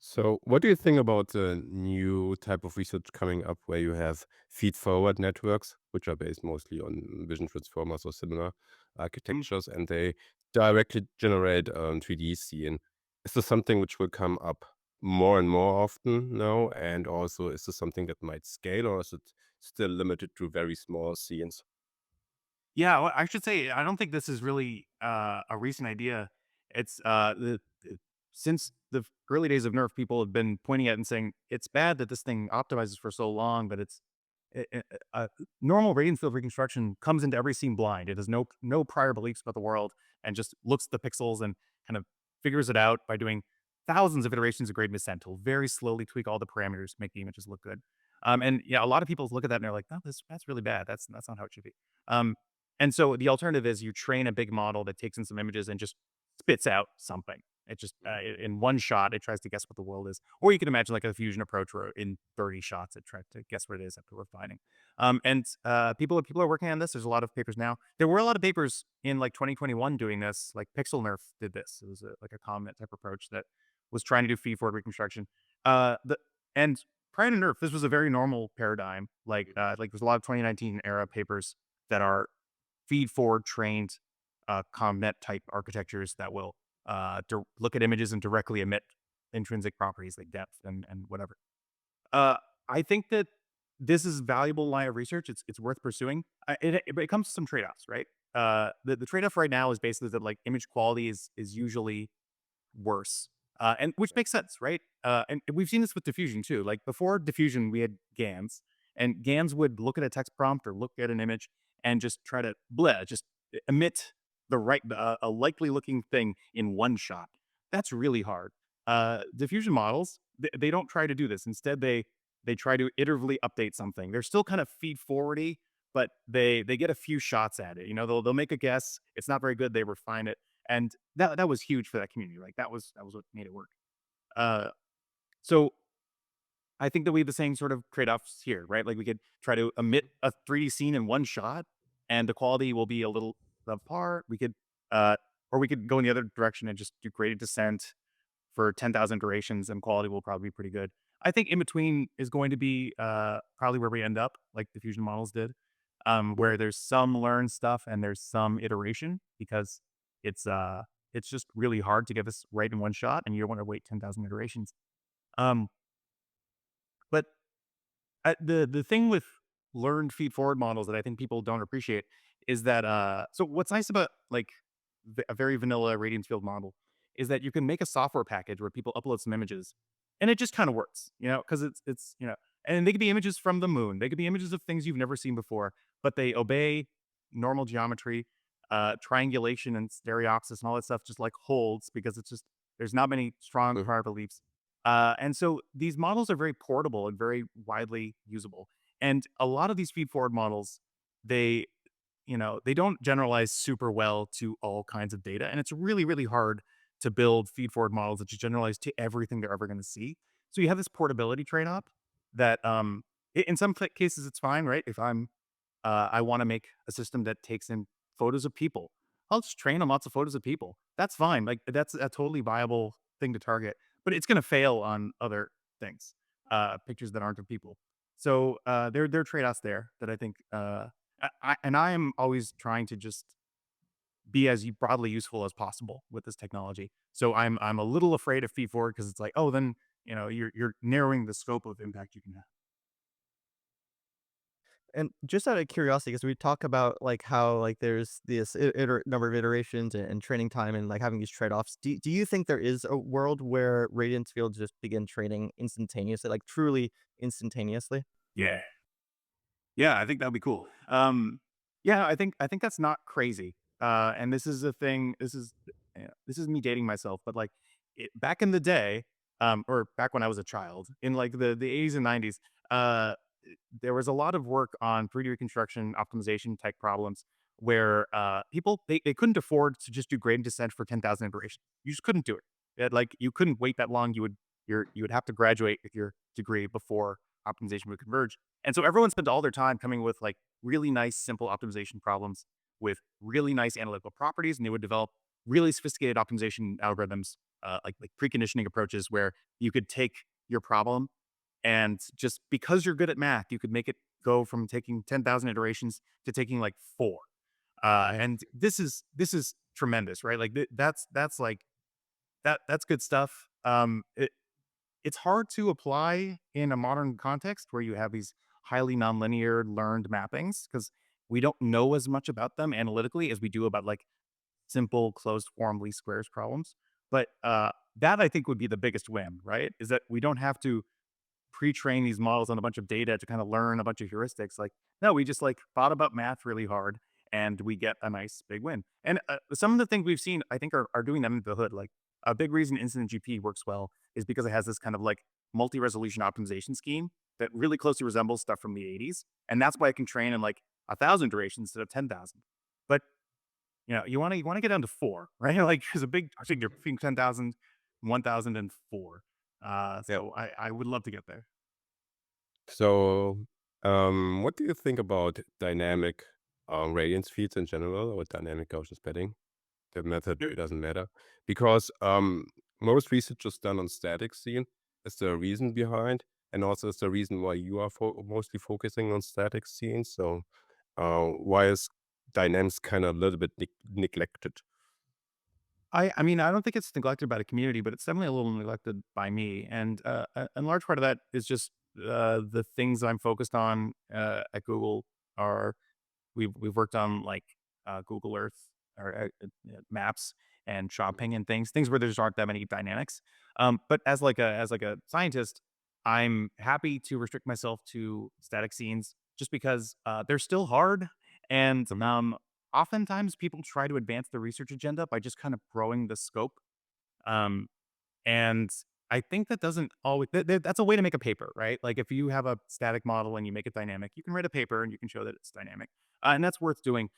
So, what do you think about the new type of research coming up where you have feed-forward networks, which are based mostly on vision transformers or similar architectures, and they directly generate 3D scene? Is this something which will come up more and more often now? And also, is this something that might scale, or is it still limited to very small scenes? Yeah, well, I should say I don't think this is really a recent idea. It's since the early days of Nerf, people have been pointing at it and saying it's bad that this thing optimizes for so long, but it's normal radiance field reconstruction comes into every scene blind. It has no prior beliefs about the world and just looks at the pixels and kind of figures it out by doing thousands of iterations of grade descent. It'll very slowly tweak all the parameters, make the images look good. And yeah, a lot of people look at that and they're like, "No, that's really bad. That's not how it should be." Um, and so the alternative is you train a big model that takes in some images and just spits out something. It just in one shot it tries to guess what the world is, or you can imagine like a fusion approach where in 30 shots it tries to guess what it is after refining. And people are working on this. There's a lot of papers now. There were a lot of papers in like 2021 doing this. Like Pixel Nerf did this. It was like a comment type approach that was trying to do feed forward reconstruction. The and prior to Nerf, this was a very normal paradigm. Like there's a lot of 2019 era papers that are feed forward trained ComNet type architectures that will look at images and directly emit intrinsic properties like depth and whatever. Uh, I think that this is valuable line of research. It's worth pursuing. But it comes to some trade offs, right? The trade off right now is basically that like image quality is usually worse. And which makes sense, right? And we've seen this with diffusion too. Like before diffusion, we had GANs, and GANs would look at a text prompt or look at an image and just try to just emit a likely looking thing in one shot. That's really hard. Diffusion models, they don't try to do this. Instead, they try to iteratively update something. They're still kind of feed forwardy, but they get a few shots at it. You know, they'll make a guess. It's not very good. They refine it, and that was huge for that community. Like that was what made it work. Uh, so I think that we have the same sort of trade-offs here, right? Like we could try to emit a 3D scene in one shot, and the quality will be a little subpar. Uh, or we could go in the other direction and just do graded descent for 10,000 durations, and quality will probably be pretty good. I think in between is going to be probably where we end up, like the fusion models did, where there's some learned stuff and there's some iteration because it's uh it's just really hard to get this right in one shot, and you don't want to wait 10,000 iterations. Um, but the thing with learned feed forward models that I think people don't appreciate is that so what's nice about like a very vanilla radiance field model is that you can make a software package where people upload some images and it just kind of works, you know, because it's and they could be images from the moon, they could be images of things you've never seen before, but they obey normal geometry, triangulation and stereopsis and all that stuff just like holds because it's just there's not many strong Mhm. prior beliefs. And so these models are very portable and very widely usable. And a lot of these feed forward models, they, they don't generalize super well to all kinds of data. And it's really, really hard to build feed forward models that just generalize to everything they're ever going to see. So you have this portability trade off that in some cases it's fine, right? If I want to make a system that takes in photos of people. I'll just train on lots of photos of people. That's fine. Like that's a totally viable thing to target, but it's going to fail on other things, pictures that aren't of people. So there are trade offs there that I think, and I am always trying to just be as broadly useful as possible with this technology. So I'm a little afraid of feed forward because it's like, oh, then you're narrowing the scope of impact you can have. And just out of curiosity, because we talk about like how like there's this number of iterations and training time and like having these trade-offs. Do you think there is a world where Radiance fields just begin training instantaneously, like truly instantaneously? Yeah. Yeah, I think that'd be cool. Yeah, I think that's not crazy. And this is a thing. This is me dating myself, but like back in the day, or back when I was a child, in like the 80s and 90s, uh, there was a lot of work on 3D reconstruction optimization type problems where people they couldn't afford to just do gradient descent for 10,000 iterations. You just couldn't do it. Like you couldn't wait that long. You would have to graduate with your degree before optimization would converge. And so everyone spent all their time coming with like really nice, simple optimization problems with really nice analytical properties, and they would develop really sophisticated optimization algorithms, like preconditioning approaches, where you could take your problem and just because you're good at math, you could make it go from taking 10,000 iterations to taking like four. And this is tremendous, right? Like that's like that's good stuff. It's hard to apply in a modern context where you have these highly nonlinear learned mappings because we don't know as much about them analytically as we do about like simple closed form least squares problems. But that I think would be the biggest win, right? Is that we don't have to pre-train these models on a bunch of data to kind of learn a bunch of heuristics. Like, no, we just like thought about math really hard and we get a nice big win. And some of the things we've seen, I think, are doing that under the hood. Like a big reason Incident GP works well is because it has this kind of like multi-resolution optimization scheme that really closely resembles stuff from the 80s. And that's why it can train in like 1,000 durations instead of 10,000. But you want to get down to four, right? Like there's a big figure between 10,000, 1,000, and four. Yeah. So I would love to get there. So, what do you think about dynamic radiance feeds in general or dynamic Gaussian padding? The method, it doesn't matter because most research is done on static scene. Is there a reason behind? And also, is the reason why you are mostly focusing on static scenes? So, why is dynamics kind of a little bit neglected? I mean, I don't think it's neglected by the community, but it's definitely a little neglected by me. And a large part of that is just the things I'm focused on at Google are we've worked on like Google Earth or maps and shopping and things where there just aren't that many dynamics. But as like a scientist, I'm happy to restrict myself to static scenes just because they're still hard and Mhm. oftentimes people try to advance the research agenda by just kind of growing the scope. Um, and I think that doesn't always, that's a way to make a paper, right? Like if you have a static model and you make it dynamic, you can write a paper and you can show that it's dynamic. And that's worth doing.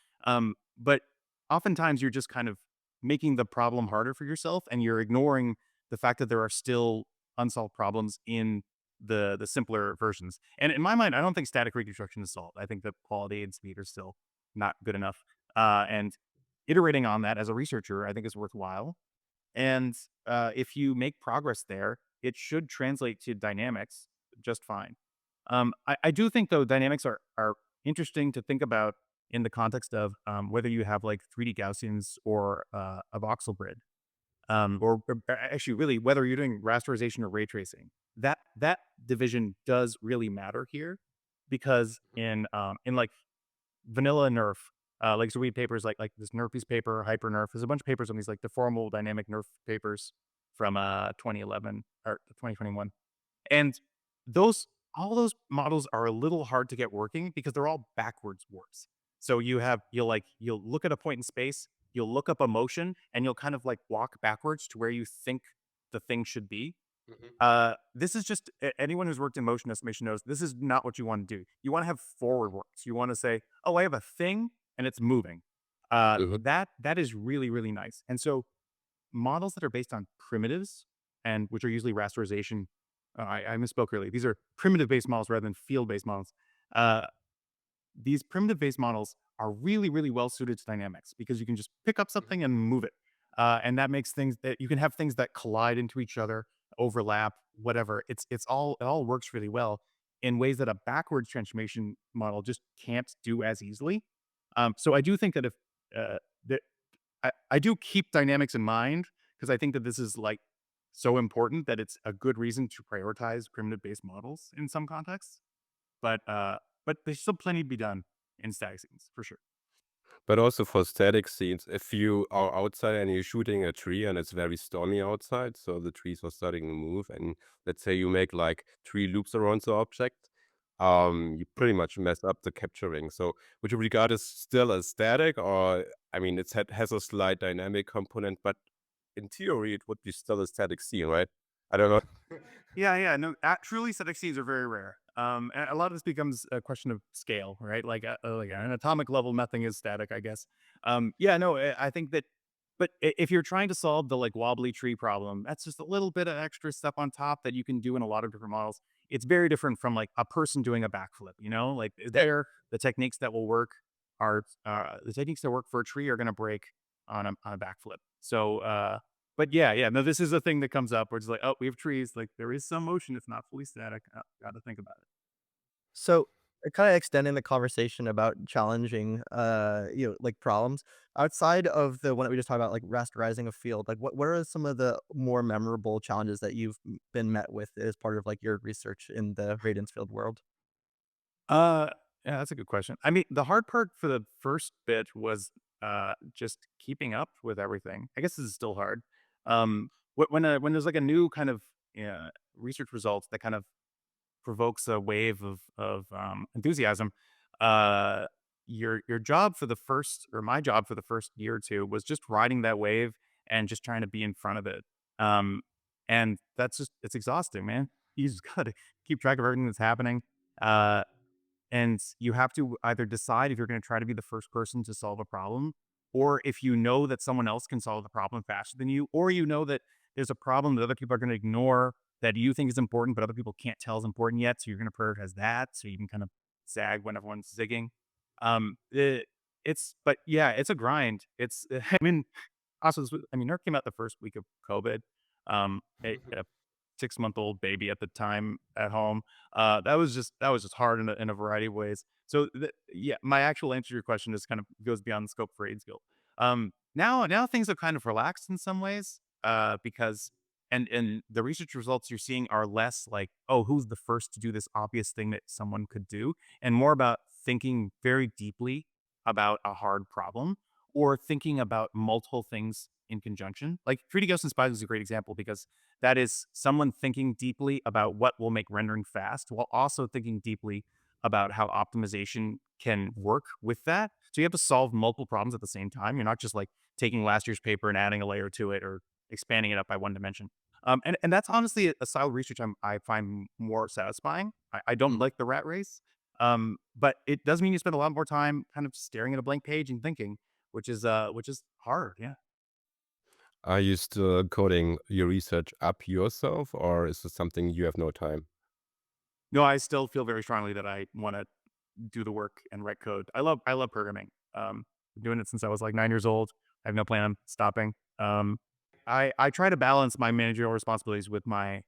But oftentimes you're just kind of making the problem harder for yourself and you're ignoring the fact that there are still unsolved problems in the simpler versions. And in my mind, I don't think static reconstruction is solved. I think the quality and speed are still not good enough. And iterating on that as a researcher, I think is worthwhile. And if you make progress there, it should translate to dynamics just fine. I do think though dynamics are interesting to think about in the context of whether you have like 3D Gaussians or a voxel grid, or actually really whether you're doing rasterization or ray tracing. That division does really matter here because in like vanilla NeRF, like so we papers like this NeRF piece paper, hyper NeRF. There's a bunch of papers on these like deformable dynamic NeRF papers from 2011 or 2021. And those all those models are a little hard to get working because they're all backwards warps. So you'll look at a point in space, you'll look up a motion, and you'll kind of like walk backwards to where you think the thing should be. Mhm. This is just anyone who's worked in motion estimation knows this is not what you want to do. You want to have forward works. You want to say, "Oh, I have a thing and it's moving." Mhm. That is really really nice. And so models that are based on primitives and which are usually rasterization. I misspoke earlier. These are primitive based models rather than field based models. Uh, these primitive based models are really, really well suited to dynamics because you can just pick up Mhm. something and move it. And that makes things that you can have things that collide into each other, overlap, whatever. It all works really well in ways that a backwards transformation model just can't do as easily. So I do think that if that I do keep dynamics in mind because I think that this is like so important that it's a good reason to prioritize primitive based models in some contexts. But there's still plenty to be done in static scenes for sure. But also for static scenes, if you are outside and you're shooting a tree and it's very stormy outside, so the trees are starting to move, and let's say you make like three loops around the object, you pretty much mess up the capturing. So would you regard it still as static, or I mean, has a slight dynamic component, but in theory, it would be still a static scene, right? I don't know. Yeah, yeah, no, truly static scenes are very rare. And a lot of this becomes a question of scale, right? Like an atomic level, nothing is static, I guess. Yeah, no, I think that, but if you're trying to solve the like wobbly tree problem, that's just a little bit of extra stuff on top that you can do in a lot of different models. It's very different from like a person doing a backflip, like Yeah. there, the techniques that will work are the techniques that work for a tree are going to break on a backflip. So, but yeah, no, this is a thing that comes up where it's like, oh, we have trees. Like there is some motion; it's not fully static. Got to think about it. So, kinda extending the conversation about challenging, like, problems, outside of the one that we just talked about, like, rasterizing a field, like, what are some of the more memorable challenges that you've been met with as part of, like, your research in the Radiance field world? Uh, yeah, that's a good question. I mean, the hard part for the first bit was just keeping up with everything. I guess this is still hard. When there's like a new kind of research results that kind of provokes a wave of enthusiasm. Uh, your job for the first, or my job for the first year or two, was just riding that wave and just trying to be in front of it. Um, and that's just it's exhausting, man. You just gotta keep track of everything that's happening. Uh, and you have to either decide if you're going to try to be the first person to solve a problem, or if you know that someone else can solve the problem faster than you, or you know that there's a problem that other people are going to ignore that you think is important, but other people can't tell is important yet. So you're going to prioritize that. So you can kind of zag when everyone's zigging. But yeah, it's a grind. I mean, also, I mean, NERF came out the first week of COVID. A 6-month-old baby at the time at home. That was just hard in a variety of ways. So yeah, my actual answer to your question is kind of goes beyond the scope for aid skill. Now things have kind of relaxed in some ways, because and the research results you're seeing are less like, oh, who's the first to do this obvious thing that someone could do, and more about thinking very deeply about a hard problem, or thinking about multiple things in conjunction. Like 3D Ghosts and Spies is a great example because that is someone thinking deeply about what will make rendering fast while also thinking deeply about how optimization can work with that. So you have to solve multiple problems at the same time. You're not just like taking last year's paper and adding a layer to it or expanding it up by one dimension. And that's honestly a style of research I find more satisfying. I don't Mm. like the rat race, but it does mean you spend a lot more time kind of staring at a blank page and thinking, which is hard. Yeah. Are you still coding your research up yourself, or is this something you have no time? No, I still feel very strongly that I want to do the work and write code. I love programming. Been doing it since I was like 9 years old. I have no plan on stopping. I try to balance my managerial responsibilities with my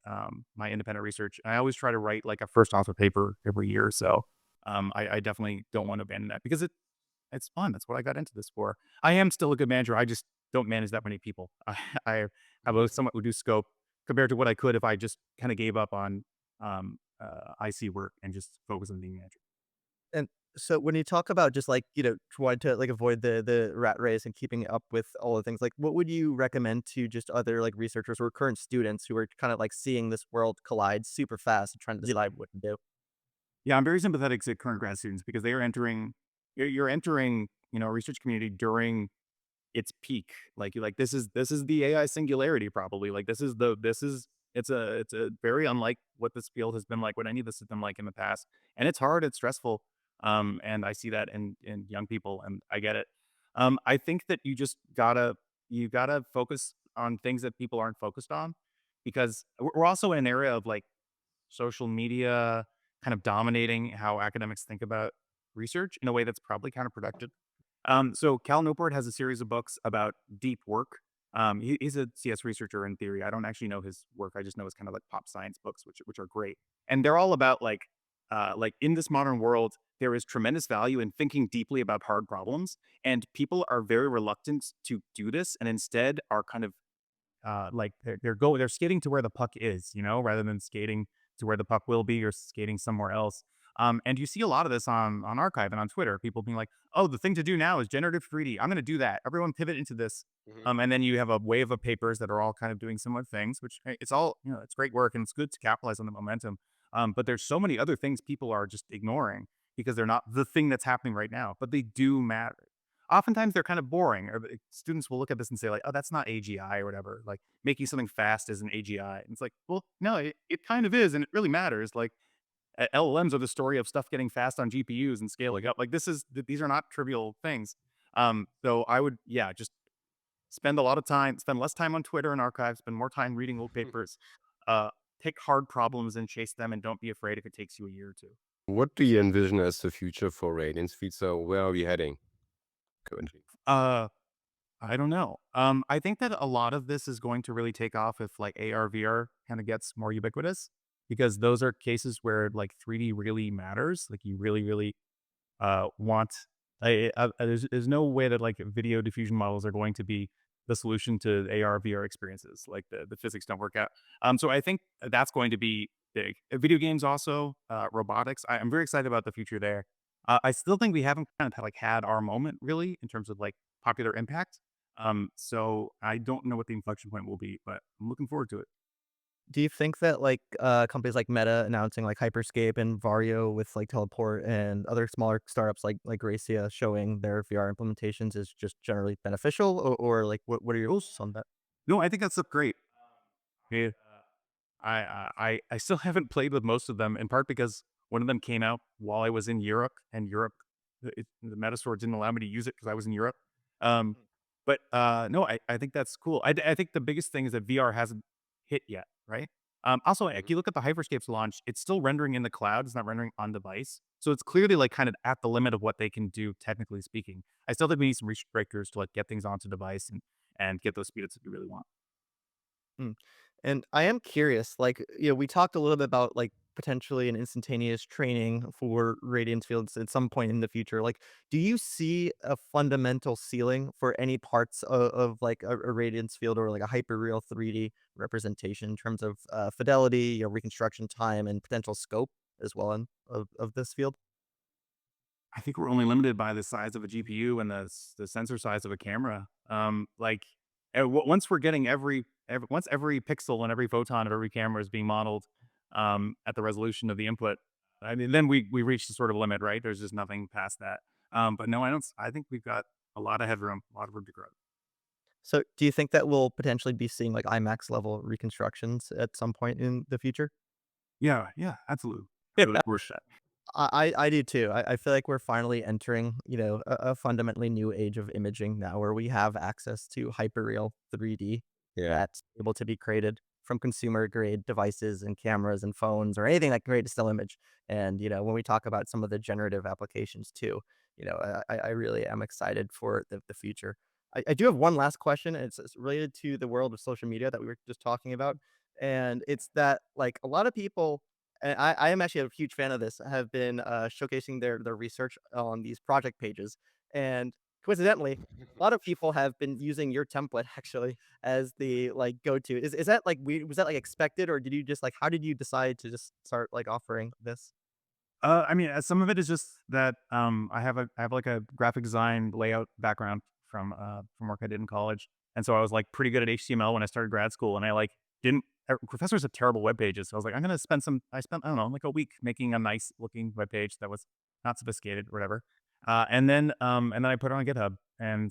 independent research. I always try to write like a first author paper every year. So I definitely don't want to abandon that because it's fun. That's what I got into this for. I am still a good manager. I just don't manage that many people. I have a somewhat reduced scope compared to what I could if I just kind of gave up on IC work and just focus on being manager. And so when you talk about just, like, trying to, like, avoid the rat race and keeping up with all the things, like, what would you recommend to just other, like, researchers or current students who are kinda, like, seeing this world collide super fast and trying to decide what to do? Yeah, I'm very sympathetic to current grad students because they are entering. You're entering, a research community during its peak. Like this is the AI singularity probably. Like it's a very unlike what this field has been like, what any of this has been like in the past. And it's hard, it's stressful. And I see that in young people and I get it. I think that you gotta focus on things that people aren't focused on because we're also in an area of like social media kind of dominating how academics think about research in a way that's probably counterproductive. So Cal Newport has a series of books about deep work. He's a CS researcher in theory. I don't actually know his work. I just know his kind of like pop science books, which are great. And they're all about like in this modern world, there is tremendous value in thinking deeply about hard problems, and people are very reluctant to do this, and instead are kind of like they're skating to where the puck is, rather than skating to where the puck will be or skating somewhere else. And you see a lot of this on Archive and on Twitter. People being like, "Oh, the thing to do now is generative 3D. I'm going to do that. Everyone pivot into this." Mhm. And then you have a wave of papers that are all kind of doing similar things, which hey, it's all it's great work and it's good to capitalize on the momentum. But there's so many other things people are just ignoring because they're not the thing that's happening right now, but they do matter. Oftentimes they're kind of boring, or students will look at this and say like, "Oh, that's not AGI or whatever." Like making something fast is an AGI. And it's like, well, no, it kind of is, and it really matters. Like LLMs are the story of stuff getting fast on GPUs and scaling Mhm. up. Like these are not trivial things. So I would, yeah, just spend less time on Twitter and archives, spend more time reading old papers, uh, pick hard problems and chase them, and don't be afraid if it takes you a year or two. What do you envision as the future for Radiance Feed? So where are we heading currently? Uh, I don't know. I think that a lot of this is going to really take off if like AR, VR kind of gets more ubiquitous because those are cases where like 3D really matters. Like you really, really want. There's no way that like video diffusion models are going to be the solution to AR VR experiences. Like the physics don't work out. So I think that's going to be big. Video games also, robotics. I'm very excited about the future there. I still think we haven't kind of like had our moment really in terms of like popular impact. So I don't know what the inflection point will be, but I'm looking forward to it. Do you think that, like, companies like Meta announcing, like, Hyperscape and Vario with, like, Teleport and other smaller startups like Gracia showing their VR implementations is just generally beneficial, or like, what are your thoughts on that? No, I think that's great. Yeah. I still haven't played with most of them, in part because one of them came out while I was in Europe, and Europe, the Metastore didn't allow me to use it because I was in Europe. Um, but no, I think that's cool. I think the biggest thing is that VR hasn't hit yet, right? Also, if you look at the Hyperscapes launch, it's still rendering in the cloud. It's not rendering on device. So it's clearly like kind of at the limit of what they can do, technically speaking. I still think we need some reach breakers to like get things onto device and get those speeds that we really want. Mm. And I am curious, like, we talked a little bit about like potentially an instantaneous training for radiance fields at some point in the future. Like, do you see a fundamental ceiling for any parts of like a radiance field or like a hyperreal 3D representation in terms of fidelity, reconstruction time, and potential scope as well of this field? I think we're only limited by the size of a GPU and the sensor size of a camera. Like once we're getting once every pixel and every photon of every camera is being modeled at the resolution of the input, I mean, then we reach the sort of limit, right? There's just nothing past that. But no, I don't. I think we've got a lot of headroom, a lot of room to grow. So, do you think that we'll potentially be seeing like IMAX level reconstructions at some point in the future? Yeah, yeah, absolutely. We're set. I do too. I feel like we're finally entering, a fundamentally new age of imaging now where we have access to hyperreal 3D Yeah. that's able to be created from consumer grade devices and cameras and phones or anything that can create a still image. And, when we talk about some of the generative applications too, I really am excited for the future. I do have one last question, and it's related to the world of social media that we were just talking about. And it's that, like, a lot of people and I am actually a huge fan of this, have been, showcasing their research on these project pages, and coincidentally, a lot of people have been using your template actually as the, like, go-to. Is that, like, we was that, like, expected, or did you just, like how did you decide to just start, like, offering this? I mean, some of it is just that I have like a graphic design layout background from work I did in college, and so I was like pretty good at HTML when I started grad school, and I like didn't. Professors have terrible web pages, so I was like, I'm gonna spend some. I spent I don't know like a week making a nice looking web page that was not sophisticated or whatever, and then I put it on GitHub, and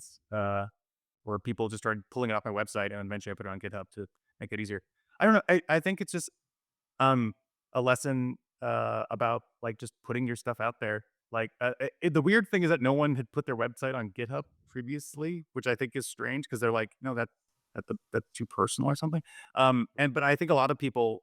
where people just started pulling it off my website, and eventually I put it on GitHub to make it easier. I don't know. I think it's just um, a lesson, about, like, just putting your stuff out there. Like, the weird thing is that no one had put their website on GitHub previously, which I think is strange because 'cause they're like, "No, that's too personal or something." But I think a lot of people,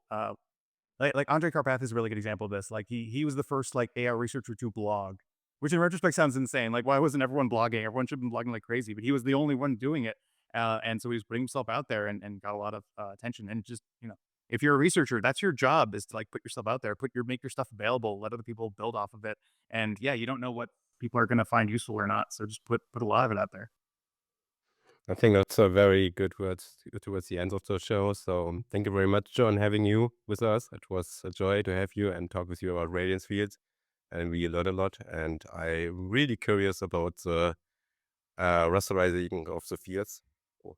like Andre Karpath is a really good example of this. Like he was the first like AI researcher to blog, which in retrospect sounds insane. Like why wasn't everyone blogging? Everyone should have been blogging like crazy, but he was the only one doing it. And so he was putting himself out there and got a lot of attention. And just if you're a researcher, that's your job is to like put yourself out there, make your stuff available, let other people build off of it. And yeah, you don't know what people are going to find useful or not, so just put a lot of it out there. I think that's a very good words towards the end of the show. So thank you very much, John, having you with us. It was a joy to have you and talk with you about radiance fields. And we learned a lot. And I'm really curious about the rasterizing of the fields. Or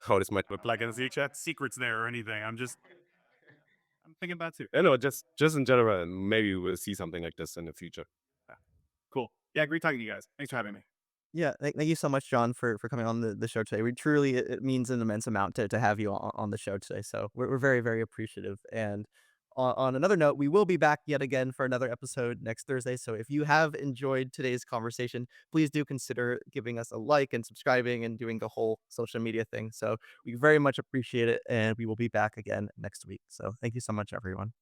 how this might. But like in the chat secrets there or anything, I'm thinking about it too. I know, just in general, maybe we'll see something like this in the future. Yeah, cool. Yeah, great talking to you guys. Thanks for having me. Yeah, thank you so much, John, for coming on the show today. We truly it means an immense amount to have you on the show today. So we're very, very appreciative. And on another note, we will be back yet again for another episode next Thursday. So if you have enjoyed today's conversation, please do consider giving us a like and subscribing and doing the whole social media thing. So we very much appreciate it. And we will be back again next week. So thank you so much, everyone.